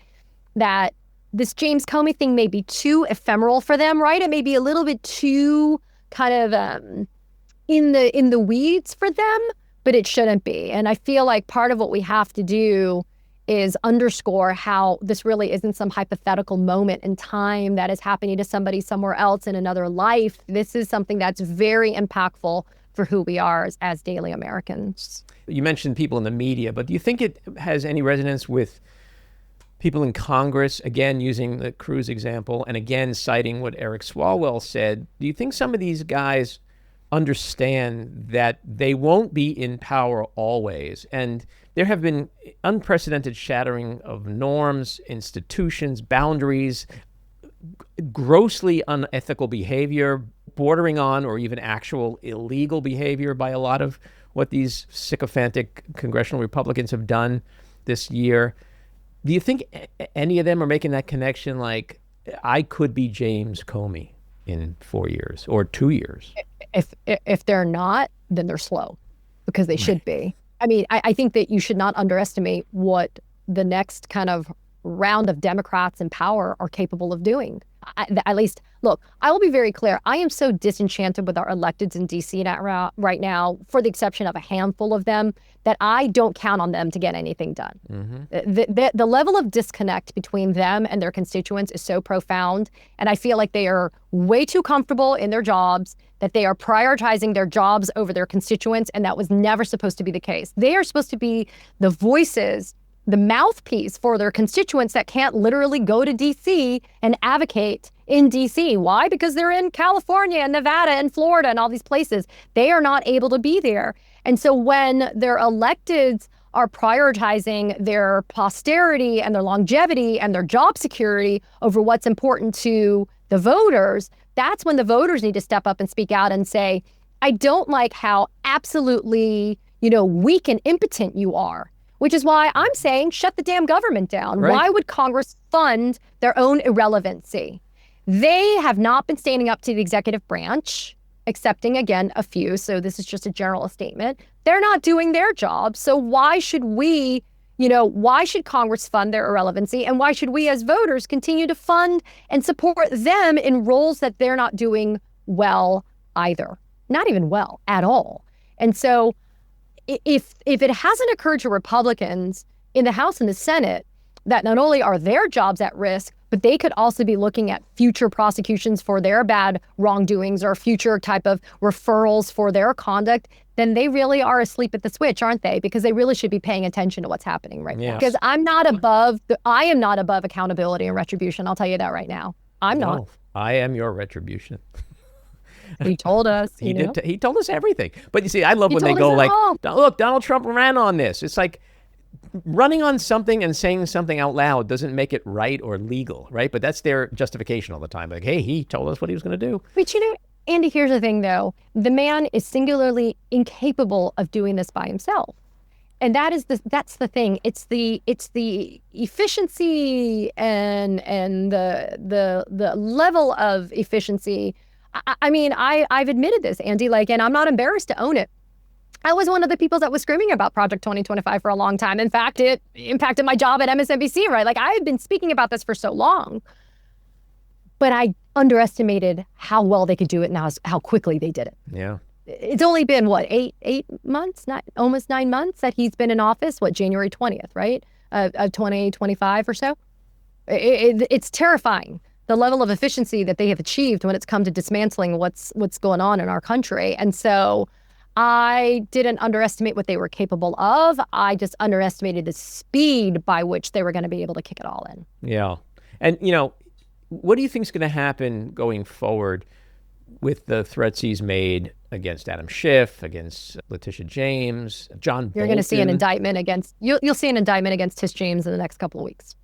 that this James Comey thing may be too ephemeral for them, right? It may be a little bit too kind of in the weeds for them, but it shouldn't be. And I feel like part of what we have to do is underscore how this really isn't some hypothetical moment in time that is happening to somebody somewhere else in another life. This is something that's very impactful for who we are as daily Americans. You mentioned people in the media, but do you think it has any resonance with people in Congress, again, using the Cruz example, and again, citing what Eric Swalwell said? Do you think some of these guys understand that they won't be in power always? And there have been unprecedented shattering of norms, institutions, boundaries, grossly unethical behavior, bordering on or even actual illegal behavior by a lot of what these sycophantic congressional Republicans have done this year. Do you think any of them are making that connection? Like, I could be James Comey in 4 years or 2 years. If they're not, then they're slow, because they should be. I mean, I think that you should not underestimate what the next kind of round of Democrats in power are capable of doing. At least, look, I will be very clear. I am so disenchanted with our electeds in D.C. right now, for the exception of a handful of them, that I don't count on them to get anything done. The level of disconnect between them and their constituents is so profound. And I feel like they are way too comfortable in their jobs, that they are prioritizing their jobs over their constituents. And that was never supposed to be the case. They are supposed to be the voices, the mouthpiece for their constituents that can't literally go to D.C. and advocate in D.C. Why? Because they're in California and Nevada and Florida and all these places. They are not able to be there. And so when their electeds are prioritizing their posterity and their longevity and their job security over what's important to the voters, that's when the voters need to step up and speak out and say, I don't like how absolutely, weak and impotent you are. Which is why I'm saying shut the damn government down. Right. Why would Congress fund their own irrelevancy? They have not been standing up to the executive branch, excepting, again, a few. So this is just a general statement. They're not doing their job. So why should we, why should Congress fund their irrelevancy? And why should we as voters continue to fund and support them in roles that they're not doing well either? Not even well at all. And so if it hasn't occurred to Republicans in the House and the Senate that not only are their jobs at risk, but they could also be looking at future prosecutions for their bad wrongdoings or future type of referrals for their conduct, then they really are asleep at the switch, aren't they? Because they really should be paying attention to what's happening right now. Because I am not above accountability and retribution. I'll tell you that right now. I'm not. I am your retribution. He told us. He did. He told us everything. But you see, I love when they go like, "Look, Donald Trump ran on this." It's like running on something and saying something out loud doesn't make it right or legal, right? But that's their justification all the time. Like, hey, he told us what he was going to do. But Andy, here's the thing, though: the man is singularly incapable of doing this by himself, and that's the thing. It's the efficiency and the level of efficiency. I mean, I've admitted this, Andy, and I'm not embarrassed to own it. I was one of the people that was screaming about Project 2025 for a long time. In fact, it impacted my job at MSNBC, right? I had been speaking about this for so long, but I underestimated how well they could do it and how quickly they did it. Yeah. It's only been, what, eight months, almost 9 months that he's been in office, January 20th, right? Of 2025 or so. It's terrifying, the level of efficiency that they have achieved when it's come to dismantling what's going on in our country. And so I didn't underestimate what they were capable of. I just underestimated the speed by which they were going to be able to kick it all in. Yeah. And, what do you think is going to happen going forward with the threats he's made against Adam Schiff, against Letitia James, John Bolton? You're going to see an indictment against, you'll see an indictment against Tish James in the next couple of weeks.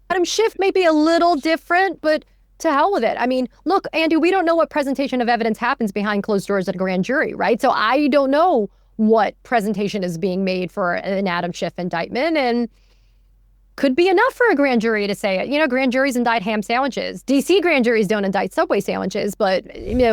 Adam Schiff may be a little different, but to hell with it. I mean, look, Andy, we don't know what presentation of evidence happens behind closed doors at a grand jury, right? So I don't know what presentation is being made for an Adam Schiff indictment, and could be enough for a grand jury to say it. Grand juries indict ham sandwiches. DC grand juries don't indict Subway sandwiches, but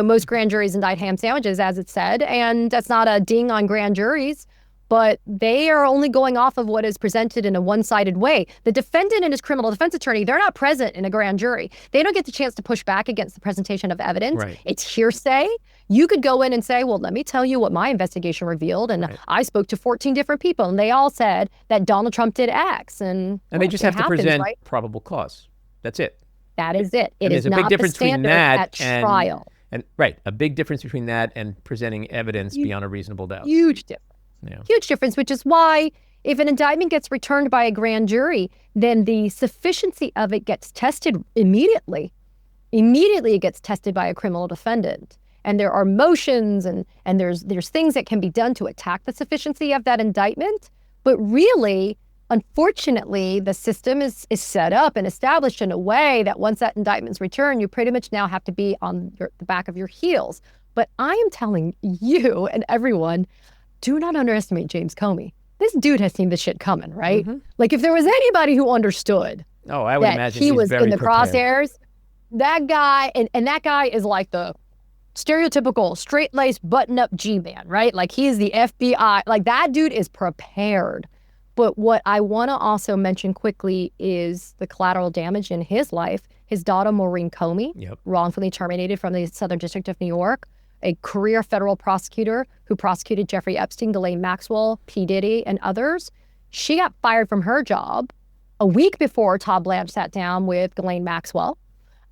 most grand juries indict ham sandwiches, as it said, and that's not a ding on grand juries. But they are only going off of what is presented in a one-sided way. The defendant and his criminal defense attorney, they're not present in a grand jury. They don't get the chance to push back against the presentation of evidence. Right. It's hearsay. You could go in and say, well, let me tell you what my investigation revealed. And I spoke to 14 different people, and they all said that Donald Trump did X. And they just have to present probable cause. That's it. That is it. It is not the standard at trial. And a big difference between that and presenting evidence beyond a reasonable doubt. Huge difference. Yeah. Huge difference, which is why if an indictment gets returned by a grand jury, then the sufficiency of it gets tested immediately. Immediately it gets tested by a criminal defendant. And there are motions and there's things that can be done to attack the sufficiency of that indictment. But really, unfortunately, the system is set up and established in a way that once that indictment's returned, you pretty much now have to be on the back of your heels. But I am telling you and everyone, do not underestimate James Comey. This dude has seen this shit coming, right? Like if there was anybody who understood I would that imagine he he's was very in the prepared. crosshairs, that guy, and that guy is like the stereotypical straight-laced button-up G-man, right? Like he is the FBI. Like that dude is prepared. But what I want to also mention quickly is the collateral damage in his life. His daughter, Maureen Comey, wrongfully terminated from the Southern District of New York, a career federal prosecutor who prosecuted Jeffrey Epstein, Ghislaine Maxwell, P. Diddy, and others. She got fired from her job a week before Todd Blanche sat down with Ghislaine Maxwell.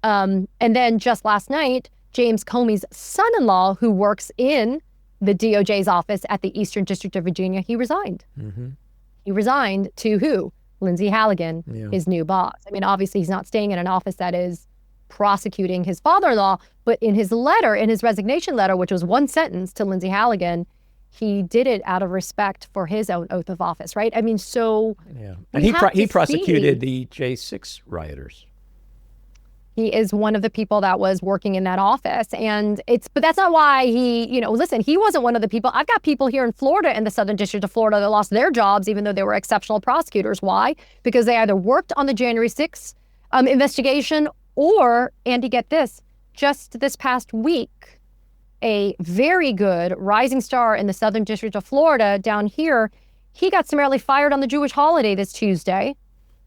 And then just last night, James Comey's son-in-law, who works in the DOJ's office at the Eastern District of Virginia, he resigned. He resigned to who? Lindsay Halligan, his new boss. I mean, obviously, he's not staying in an office that is prosecuting his father-in-law, but in his letter, in his resignation letter, which was one sentence to Lindsay Halligan, he did it out of respect for his own oath of office, right? I mean, so and he prosecuted the J6 rioters. He is one of the people that was working in that office. But that's not why listen, he wasn't one of the people. I've got people here in Florida, in the Southern District of Florida, that lost their jobs, even though they were exceptional prosecutors. Why? Because they either worked on the January 6th investigation or, Andy, get this, just this past week, a very good rising star in the Southern District of Florida down here, he got summarily fired on the Jewish holiday this Tuesday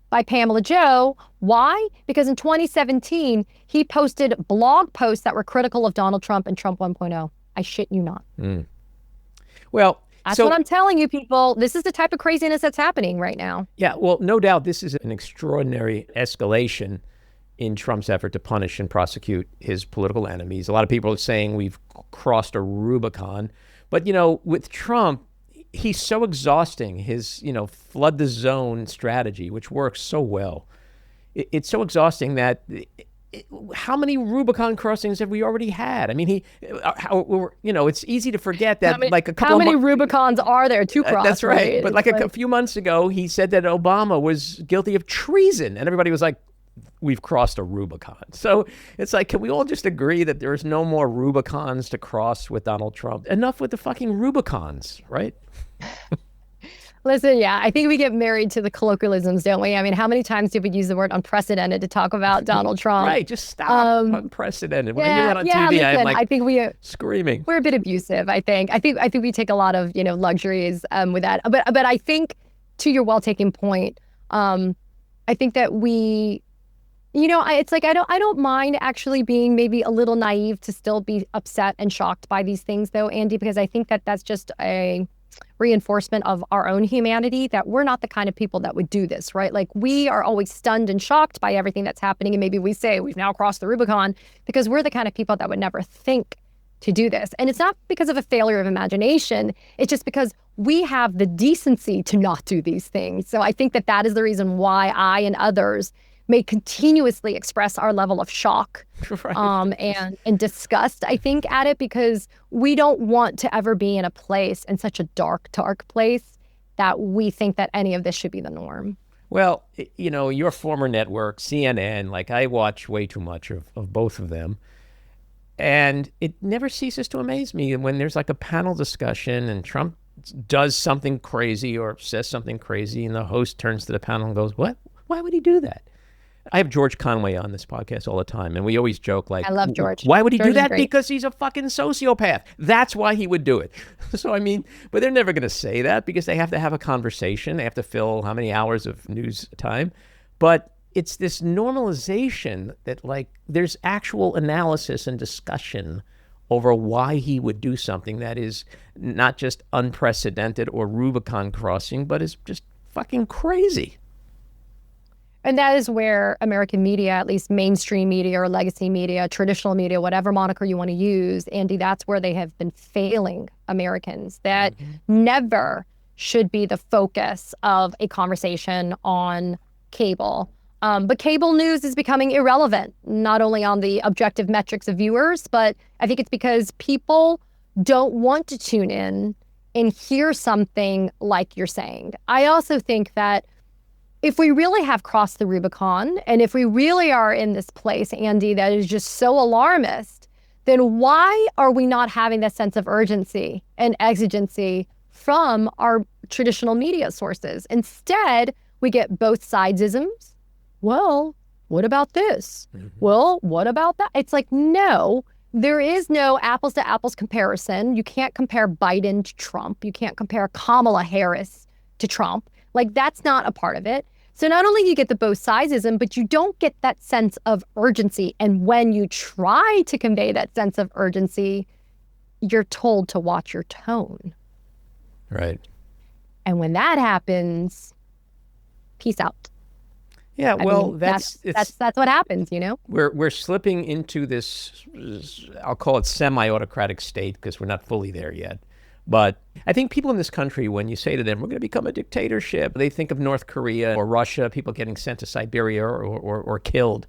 by Pamela Joe. Why? Because in 2017, he posted blog posts that were critical of Donald Trump and Trump 1.0. I shit you not. Well, that's what I'm telling you, people. This is the type of craziness that's happening right now. Yeah, well, no doubt this is an extraordinary escalation in Trump's effort to punish and prosecute his political enemies. A lot of people are saying we've crossed a Rubicon. But, with Trump, he's so exhausting, his, flood the zone strategy, which works so well. It's so exhausting that how many Rubicon crossings have we already had? I mean, it's easy to forget that how many Rubicons are there to cross? That's right. But a few months ago, he said that Obama was guilty of treason. And everybody was like, we've crossed a Rubicon. So it's like, can we all just agree that there's no more Rubicons to cross with Donald Trump? Enough with the fucking Rubicons, right? Listen, I think we get married to the colloquialisms, don't we? I mean, how many times did we use the word unprecedented to talk about Donald Trump? Right, just stop. Unprecedented. When I hear that on TV, listen, I'm like, I think screaming. We're a bit abusive, I think. I think we take a lot of, luxuries with that. But I think, to your well-taken point, I think that we, it's like I don't mind actually being maybe a little naive to still be upset and shocked by these things, though, Andy, because I think that that's just a reinforcement of our own humanity, that we're not the kind of people that would do this, right? Like we are always stunned and shocked by everything that's happening. And maybe we say we've now crossed the Rubicon because we're the kind of people that would never think to do this. And it's not because of a failure of imagination. It's just because we have the decency to not do these things. So I think that that is the reason why I and others may continuously express our level of shock and disgust, I think, at it, because we don't want to ever be in a place, in such a dark place, that we think that any of this should be the norm. Well, your former network, CNN, I watch way too much of both of them. And it never ceases to amaze me when there's a panel discussion and Trump does something crazy or says something crazy and the host turns to the panel and goes, what? Why would he do that? I have George Conway on this podcast all the time, and we always joke I love George. Why would he do that? Great. Because he's a fucking sociopath. That's why he would do it. So, but they're never going to say that because they have to have a conversation. They have to fill how many hours of news time. But it's this normalization that there's actual analysis and discussion over why he would do something that is not just unprecedented or Rubicon crossing, but is just fucking crazy. And that is where American media, at least mainstream media or legacy media, traditional media, whatever moniker you want to use, Andy, that's where they have been failing Americans. That never should be the focus of a conversation on cable. But cable news is becoming irrelevant, not only on the objective metrics of viewers, but I think it's because people don't want to tune in and hear something like you're saying. I also think that if we really have crossed the Rubicon, and if we really are in this place, Andy, that is just so alarmist, then why are we not having that sense of urgency and exigency from our traditional media sources. Instead, we get both sidesisms. Well, what about this? Well, what about that? It's like, no, there is no apples to apples comparison. You can't compare Biden to Trump. You can't compare Kamala Harris to Trump. Like, that's not a part of it. So not only do you get the both sidesism, but you don't get that sense of urgency. And when you try to convey that sense of urgency, you're told to watch your tone. Right. And when that happens, peace out. Yeah, well, that's what happens, you know? We're slipping into this, I'll call it semi-autocratic state, because we're not fully there yet. But I think people in this country, when you say to them, we're going to become a dictatorship, they think of North Korea or Russia, people getting sent to Siberia or killed.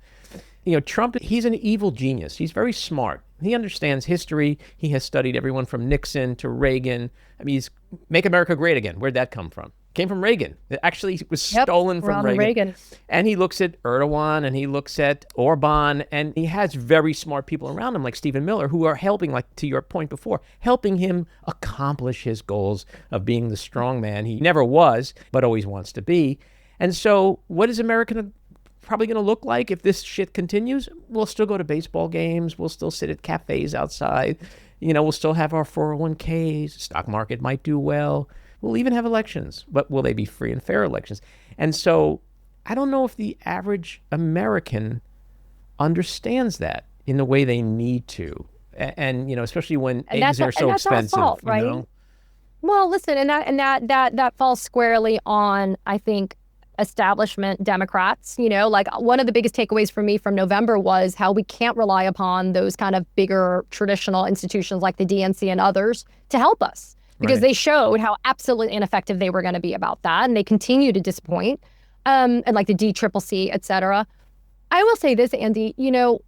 You know, Trump, he's an evil genius. He's very smart. He understands history. He has studied everyone from Nixon to Reagan. I mean, he's Make America Great Again. Where'd that come from? Came from Reagan. It actually was stolen from Reagan. And he looks at Erdogan and he looks at Orban, and he has very smart people around him like Stephen Miller who are helping, like to your point before, helping him accomplish his goals of being the strong man he never was, but always wants to be. And so what is America probably going to look like if this shit continues? We'll still go to baseball games. We'll still sit at cafes outside. You know, we'll still have our 401ks. Stock market might do well. We'll even have elections, but will they be free and fair elections? And so I don't know if the average American understands that in the way they need to. And you know, especially when eggs are so expensive, fault, right? You know? Well, listen, and that falls squarely on, I think, establishment Democrats. You know, like one of the biggest takeaways for me from November was how we can't rely upon those kind of bigger traditional institutions like the DNC and others to help us. Because they showed how absolutely ineffective they were going to be about that. And they continue to disappoint, and like the DCCC, et cetera. I will say this, Andy, you know,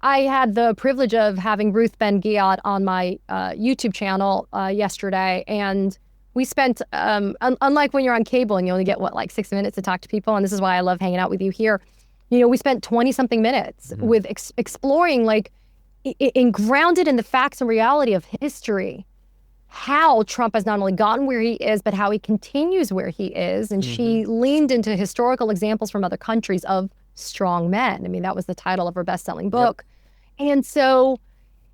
I had the privilege of having Ruth Ben-Ghiat on my YouTube channel yesterday. And we spent, unlike when you're on cable and you only get, like 6 minutes to talk to people. And this is why I love hanging out with you here. You know, we spent 20-something minutes with exploring, like, grounded in the facts and reality of history, how Trump has not only gotten where he is, but how he continues where he is. And she leaned into historical examples from other countries of strong men. I mean, that was the title of her best-selling book. Yep. And so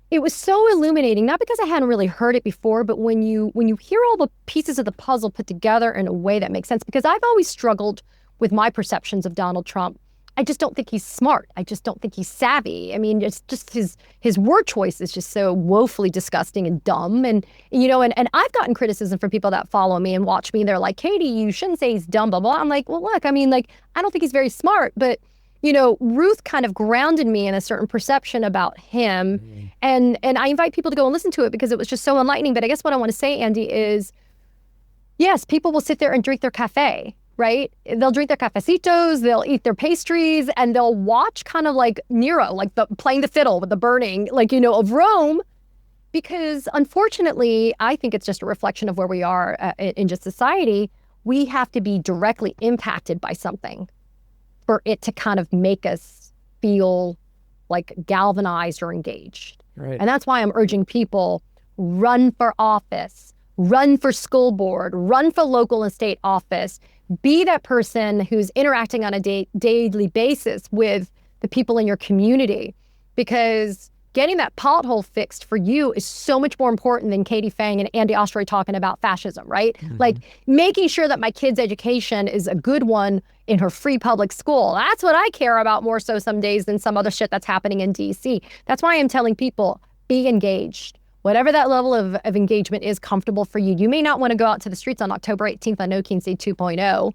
it was so illuminating, not because I hadn't really heard it before, but when you hear all the pieces of the puzzle put together in a way that makes sense, because I've always struggled with my perceptions of Donald Trump. I just don't think he's smart. I just don't think he's savvy. I mean, it's just his word choice is just so woefully disgusting and dumb. And, you know, and I've gotten criticism from people that follow me and watch me. And they're like, Katie, you shouldn't say he's dumb, blah, blah. I'm like, well, look, I mean, like, I don't think he's very smart. But, you know, Ruth kind of grounded me in a certain perception about him. And I invite people to go and listen to it because it was just so enlightening. But I guess what I want to say, Andy, is, yes, people will sit there and drink their cafe. Right? They'll drink their cafecitos, they'll eat their pastries, and they'll watch kind of like Nero, like playing the fiddle with the burning, like, you know, of Rome. Because unfortunately, I think it's just a reflection of where we are in just society. We have to be directly impacted by something for it to kind of make us feel like galvanized or engaged. Right. And that's why I'm urging people, run for office, run for school board, run for local and state office. Be that person who's interacting on a daily basis with the people in your community, because getting that pothole fixed for you is so much more important than Katie Phang and Andy Ostroy talking about fascism, right? Like making sure that my kid's education is a good one in her free public school. That's what I care about more so some days than some other shit that's happening in DC. That's why I'm telling people, be engaged. Whatever that level of engagement is comfortable for you. You may not want to go out to the streets on October 18th on No Kings Day 2.0,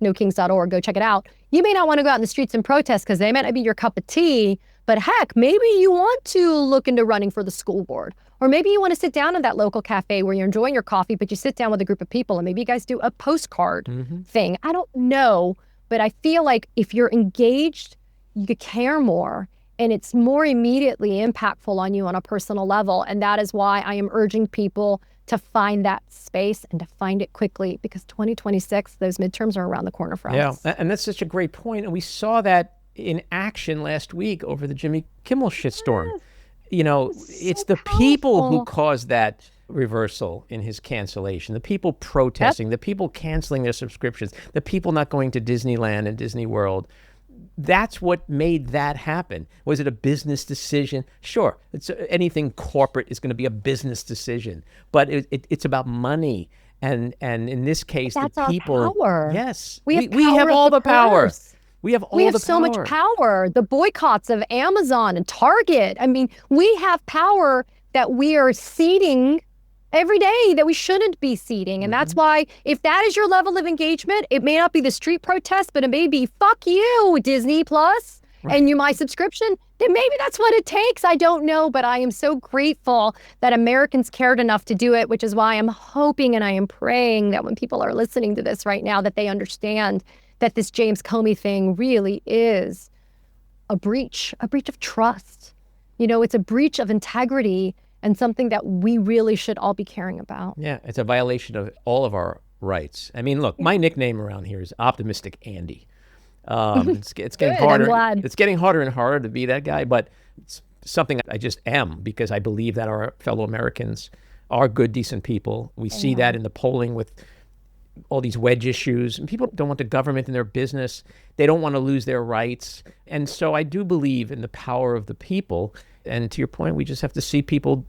nokings.org, go check it out. You may not want to go out in the streets and protest because they might not be your cup of tea, but heck, maybe you want to look into running for the school board. Or maybe you want to sit down in that local cafe where you're enjoying your coffee, but you sit down with a group of people and maybe you guys do a postcard thing. I don't know, but I feel like if you're engaged, you could care more. And it's more immediately impactful on you on a personal level. And that is why I am urging people to find that space and to find it quickly, because 2026, those midterms are around the corner for us. Yeah, and that's such a great point. And we saw that in action last week over the Jimmy Kimmel shitstorm. You know, it's the people who caused that reversal in his cancellation, the people protesting, the people canceling their subscriptions, the people not going to Disneyland and Disney World. That's what made that happen. Was it a business decision? Sure. Anything corporate is going to be a business decision, but it's about money. And in this case, that's the people. Our power. Yes. We have all the power. Purse. We have all the power. We have so much power. The boycotts of Amazon and Target. I mean, we have power that we are ceding every day that we shouldn't be ceding. And that's why, if that is your level of engagement, it may not be the street protest, but it may be, fuck you, Disney Plus, and my subscription, then maybe that's what it takes. I don't know, but I am so grateful that Americans cared enough to do it, which is why I'm hoping and I am praying that when people are listening to this right now, that they understand that this James Comey thing really is a breach of trust. You know, it's a breach of integrity and something that we really should all be caring about. Yeah, it's a violation of all of our rights. I mean, look, my nickname around here is Optimistic Andy. It's getting harder. I'm glad. It's getting harder and harder to be that guy, but it's something I just am, because I believe that our fellow Americans are good, decent people. We see that in the polling with all these wedge issues. And people don't want the government in their business. They don't want to lose their rights. And so I do believe in the power of the people. And to your point, we just have to see people,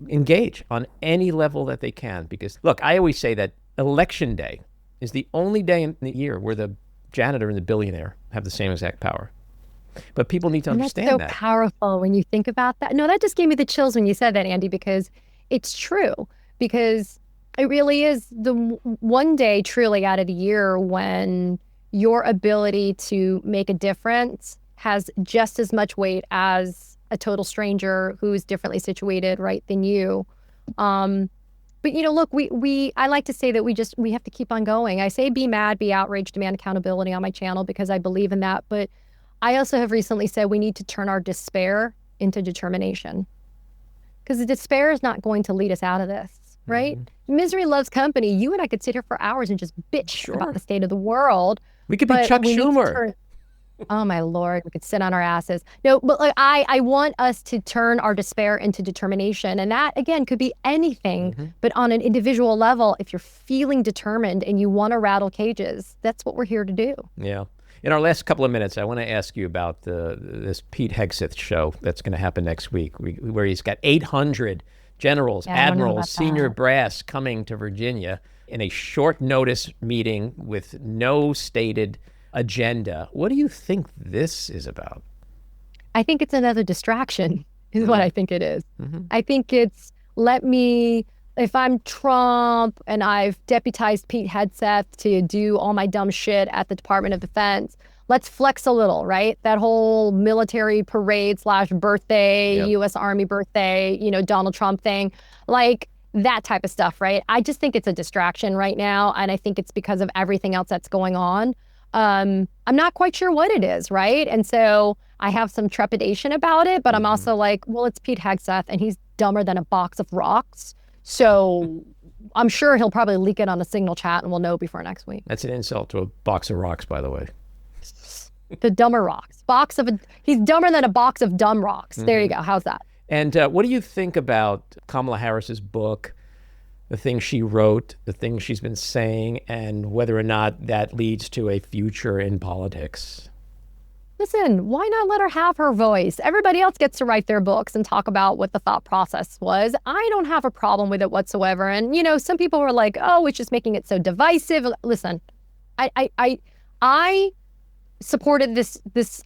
engage on any level that they can. Because, look, I always say that Election Day is the only day in the year where the janitor and the billionaire have the same exact power. But people need to understand that. That's so powerful when you think about that. No, that just gave me the chills when you said that, Andy, because it's true. Because it really is the one day truly out of the year when your ability to make a difference has just as much weight as a total stranger who's differently situated, right, than you. But look, I like to say that we have to keep on going. I say be mad, be outraged, demand accountability on my channel because I believe in that. But I also have recently said we need to turn our despair into determination, because the despair is not going to lead us out of this. Right? Misery loves company. You and I could sit here for hours and just bitch about the state of the world. We could be Chuck Schumer. Oh my Lord, we could sit on our asses. No, but I want us to turn our despair into determination. And that, again, could be anything, but on an individual level, if you're feeling determined and you want to rattle cages, that's what we're here to do. Yeah. In our last couple of minutes, I want to ask you about this Pete Hegseth show that's going to happen next week, where he's got 800 generals, admirals, senior brass coming to Virginia in a short notice meeting with no stated agenda. What do you think this is about? I think it's another distraction is what I think it is. I think it's, if I'm Trump and I've deputized Pete Hegseth to do all my dumb shit at the Department of Defense, let's flex a little, right? That whole military parade / birthday, U.S. Army birthday, Donald Trump thing, like that type of stuff, right? I just think it's a distraction right now. And I think it's because of everything else that's going on. I'm not quite sure what it is, right? And so I have some trepidation about it, but I'm also like, well, it's Pete Hegseth and he's dumber than a box of rocks. So I'm sure he'll probably leak it on a Signal chat and we'll know before next week. That's an insult to a box of rocks, by the way. The dumber rocks. He's dumber than a box of dumb rocks. There you go. How's that? And what do you think about Kamala Harris's book, the things she wrote, the things she's been saying, and whether or not that leads to a future in politics? Listen, why not let her have her voice? Everybody else gets to write their books and talk about what the thought process was. I don't have a problem with it whatsoever. And, some people were like, oh, it's just making it so divisive. Listen, I supported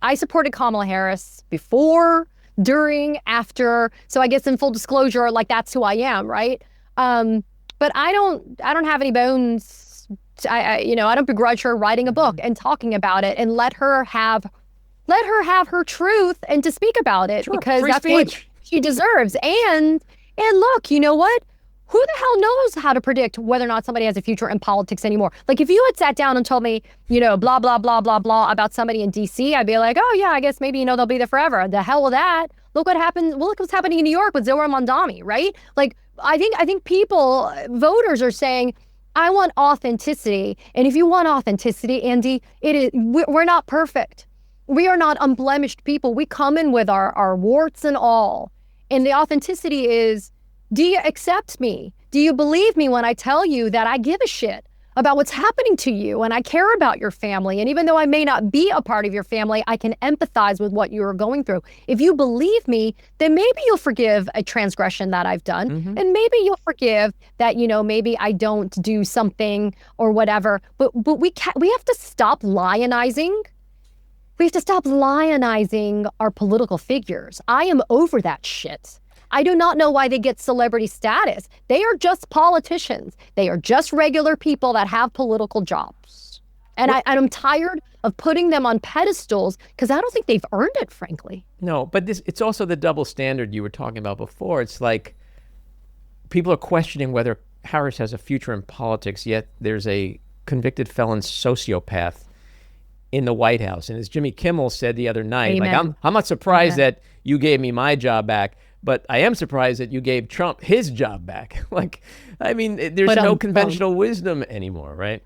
I supported Kamala Harris before, during, after. So I guess in full disclosure, that's who I am, right? But I don't have any bones. I don't begrudge her writing a book and talking about it, and let her have her truth and to speak about it, because that's what she deserves. And look, you know what? Who the hell knows how to predict whether or not somebody has a future in politics anymore? Like, if you had sat down and told me, blah, blah, blah, blah, blah about somebody in DC, I'd be like, oh yeah, I guess maybe, they'll be there forever. The hell with that. Look what happened. Well, look what's happening in New York with Zohar Mamdani, right? Like, I think people, voters are saying, I want authenticity. And if you want authenticity, Andy, we're not perfect. We are not unblemished people. We come in with our warts and all. And the authenticity is, Do you accept me? Do you believe me when I tell you that I give a shit about what's happening to you and I care about your family? And even though I may not be a part of your family, I can empathize with what you are going through. If you believe me, then maybe you'll forgive a transgression that I've done. And maybe you'll forgive that, maybe I don't do something or whatever. But we have to stop lionizing. We have to stop lionizing our political figures. I am over that shit. I do not know why they get celebrity status. They are just politicians. They are just regular people that have political jobs. And I'm tired of putting them on pedestals because I don't think they've earned it, frankly. No, but it's also the double standard you were talking about before. It's like people are questioning whether Harris has a future in politics, yet there's a convicted felon sociopath in the White House. And as Jimmy Kimmel said the other night, like, I'm not surprised that you gave me my job back, but I am surprised that you gave Trump his job back. Like, I mean, there's no conventional wisdom anymore, right?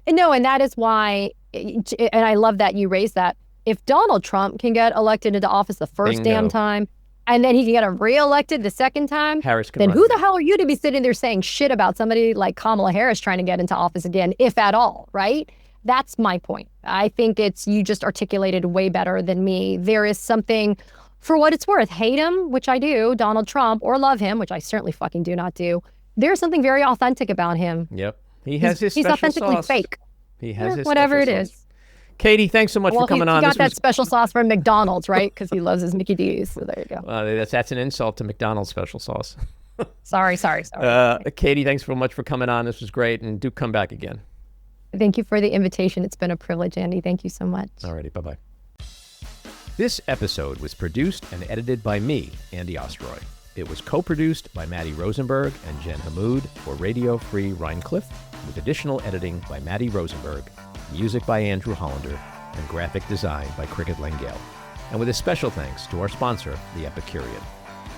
No, and that is why, and I love that you raised that. If Donald Trump can get elected into office the first damn time, and then he can get reelected the second time, Harris can then run. Who the hell are you to be sitting there saying shit about somebody like Kamala Harris trying to get into office again, if at all, right? That's my point. I think you just articulated way better than me. There is something, for what it's worth, hate him, which I do, Donald Trump, or love him, which I certainly fucking do not do. There's something very authentic about him. Yep. He has his he's special authentically sauce. fake. He has his whatever it special is. sauce. Katie, thanks so much for coming on. He got that special sauce from McDonald's, right? Because he loves his Mickey D's. So there you go. That's an insult to McDonald's special sauce. Sorry. Katie, thanks so much for coming on. This was great, and do come back again. Thank you for the invitation. It's been a privilege, Andy. Thank you so much. Alrighty, bye-bye. This episode was produced and edited by me, Andy Ostroy. It was co-produced by Maddie Rosenberg and Jen Hammoud for Radio Free Rhinecliff, with additional editing by Maddie Rosenberg, music by Andrew Hollander, and graphic design by Cricket Langell. And with a special thanks to our sponsor, The Epicurean.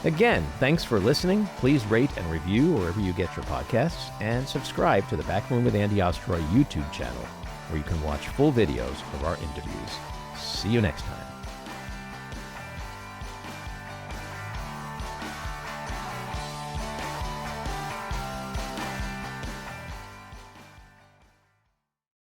Again, thanks for listening. Please rate and review wherever you get your podcasts, and subscribe to the Backroom with Andy Ostroy YouTube channel, where you can watch full videos of our interviews. See you next time.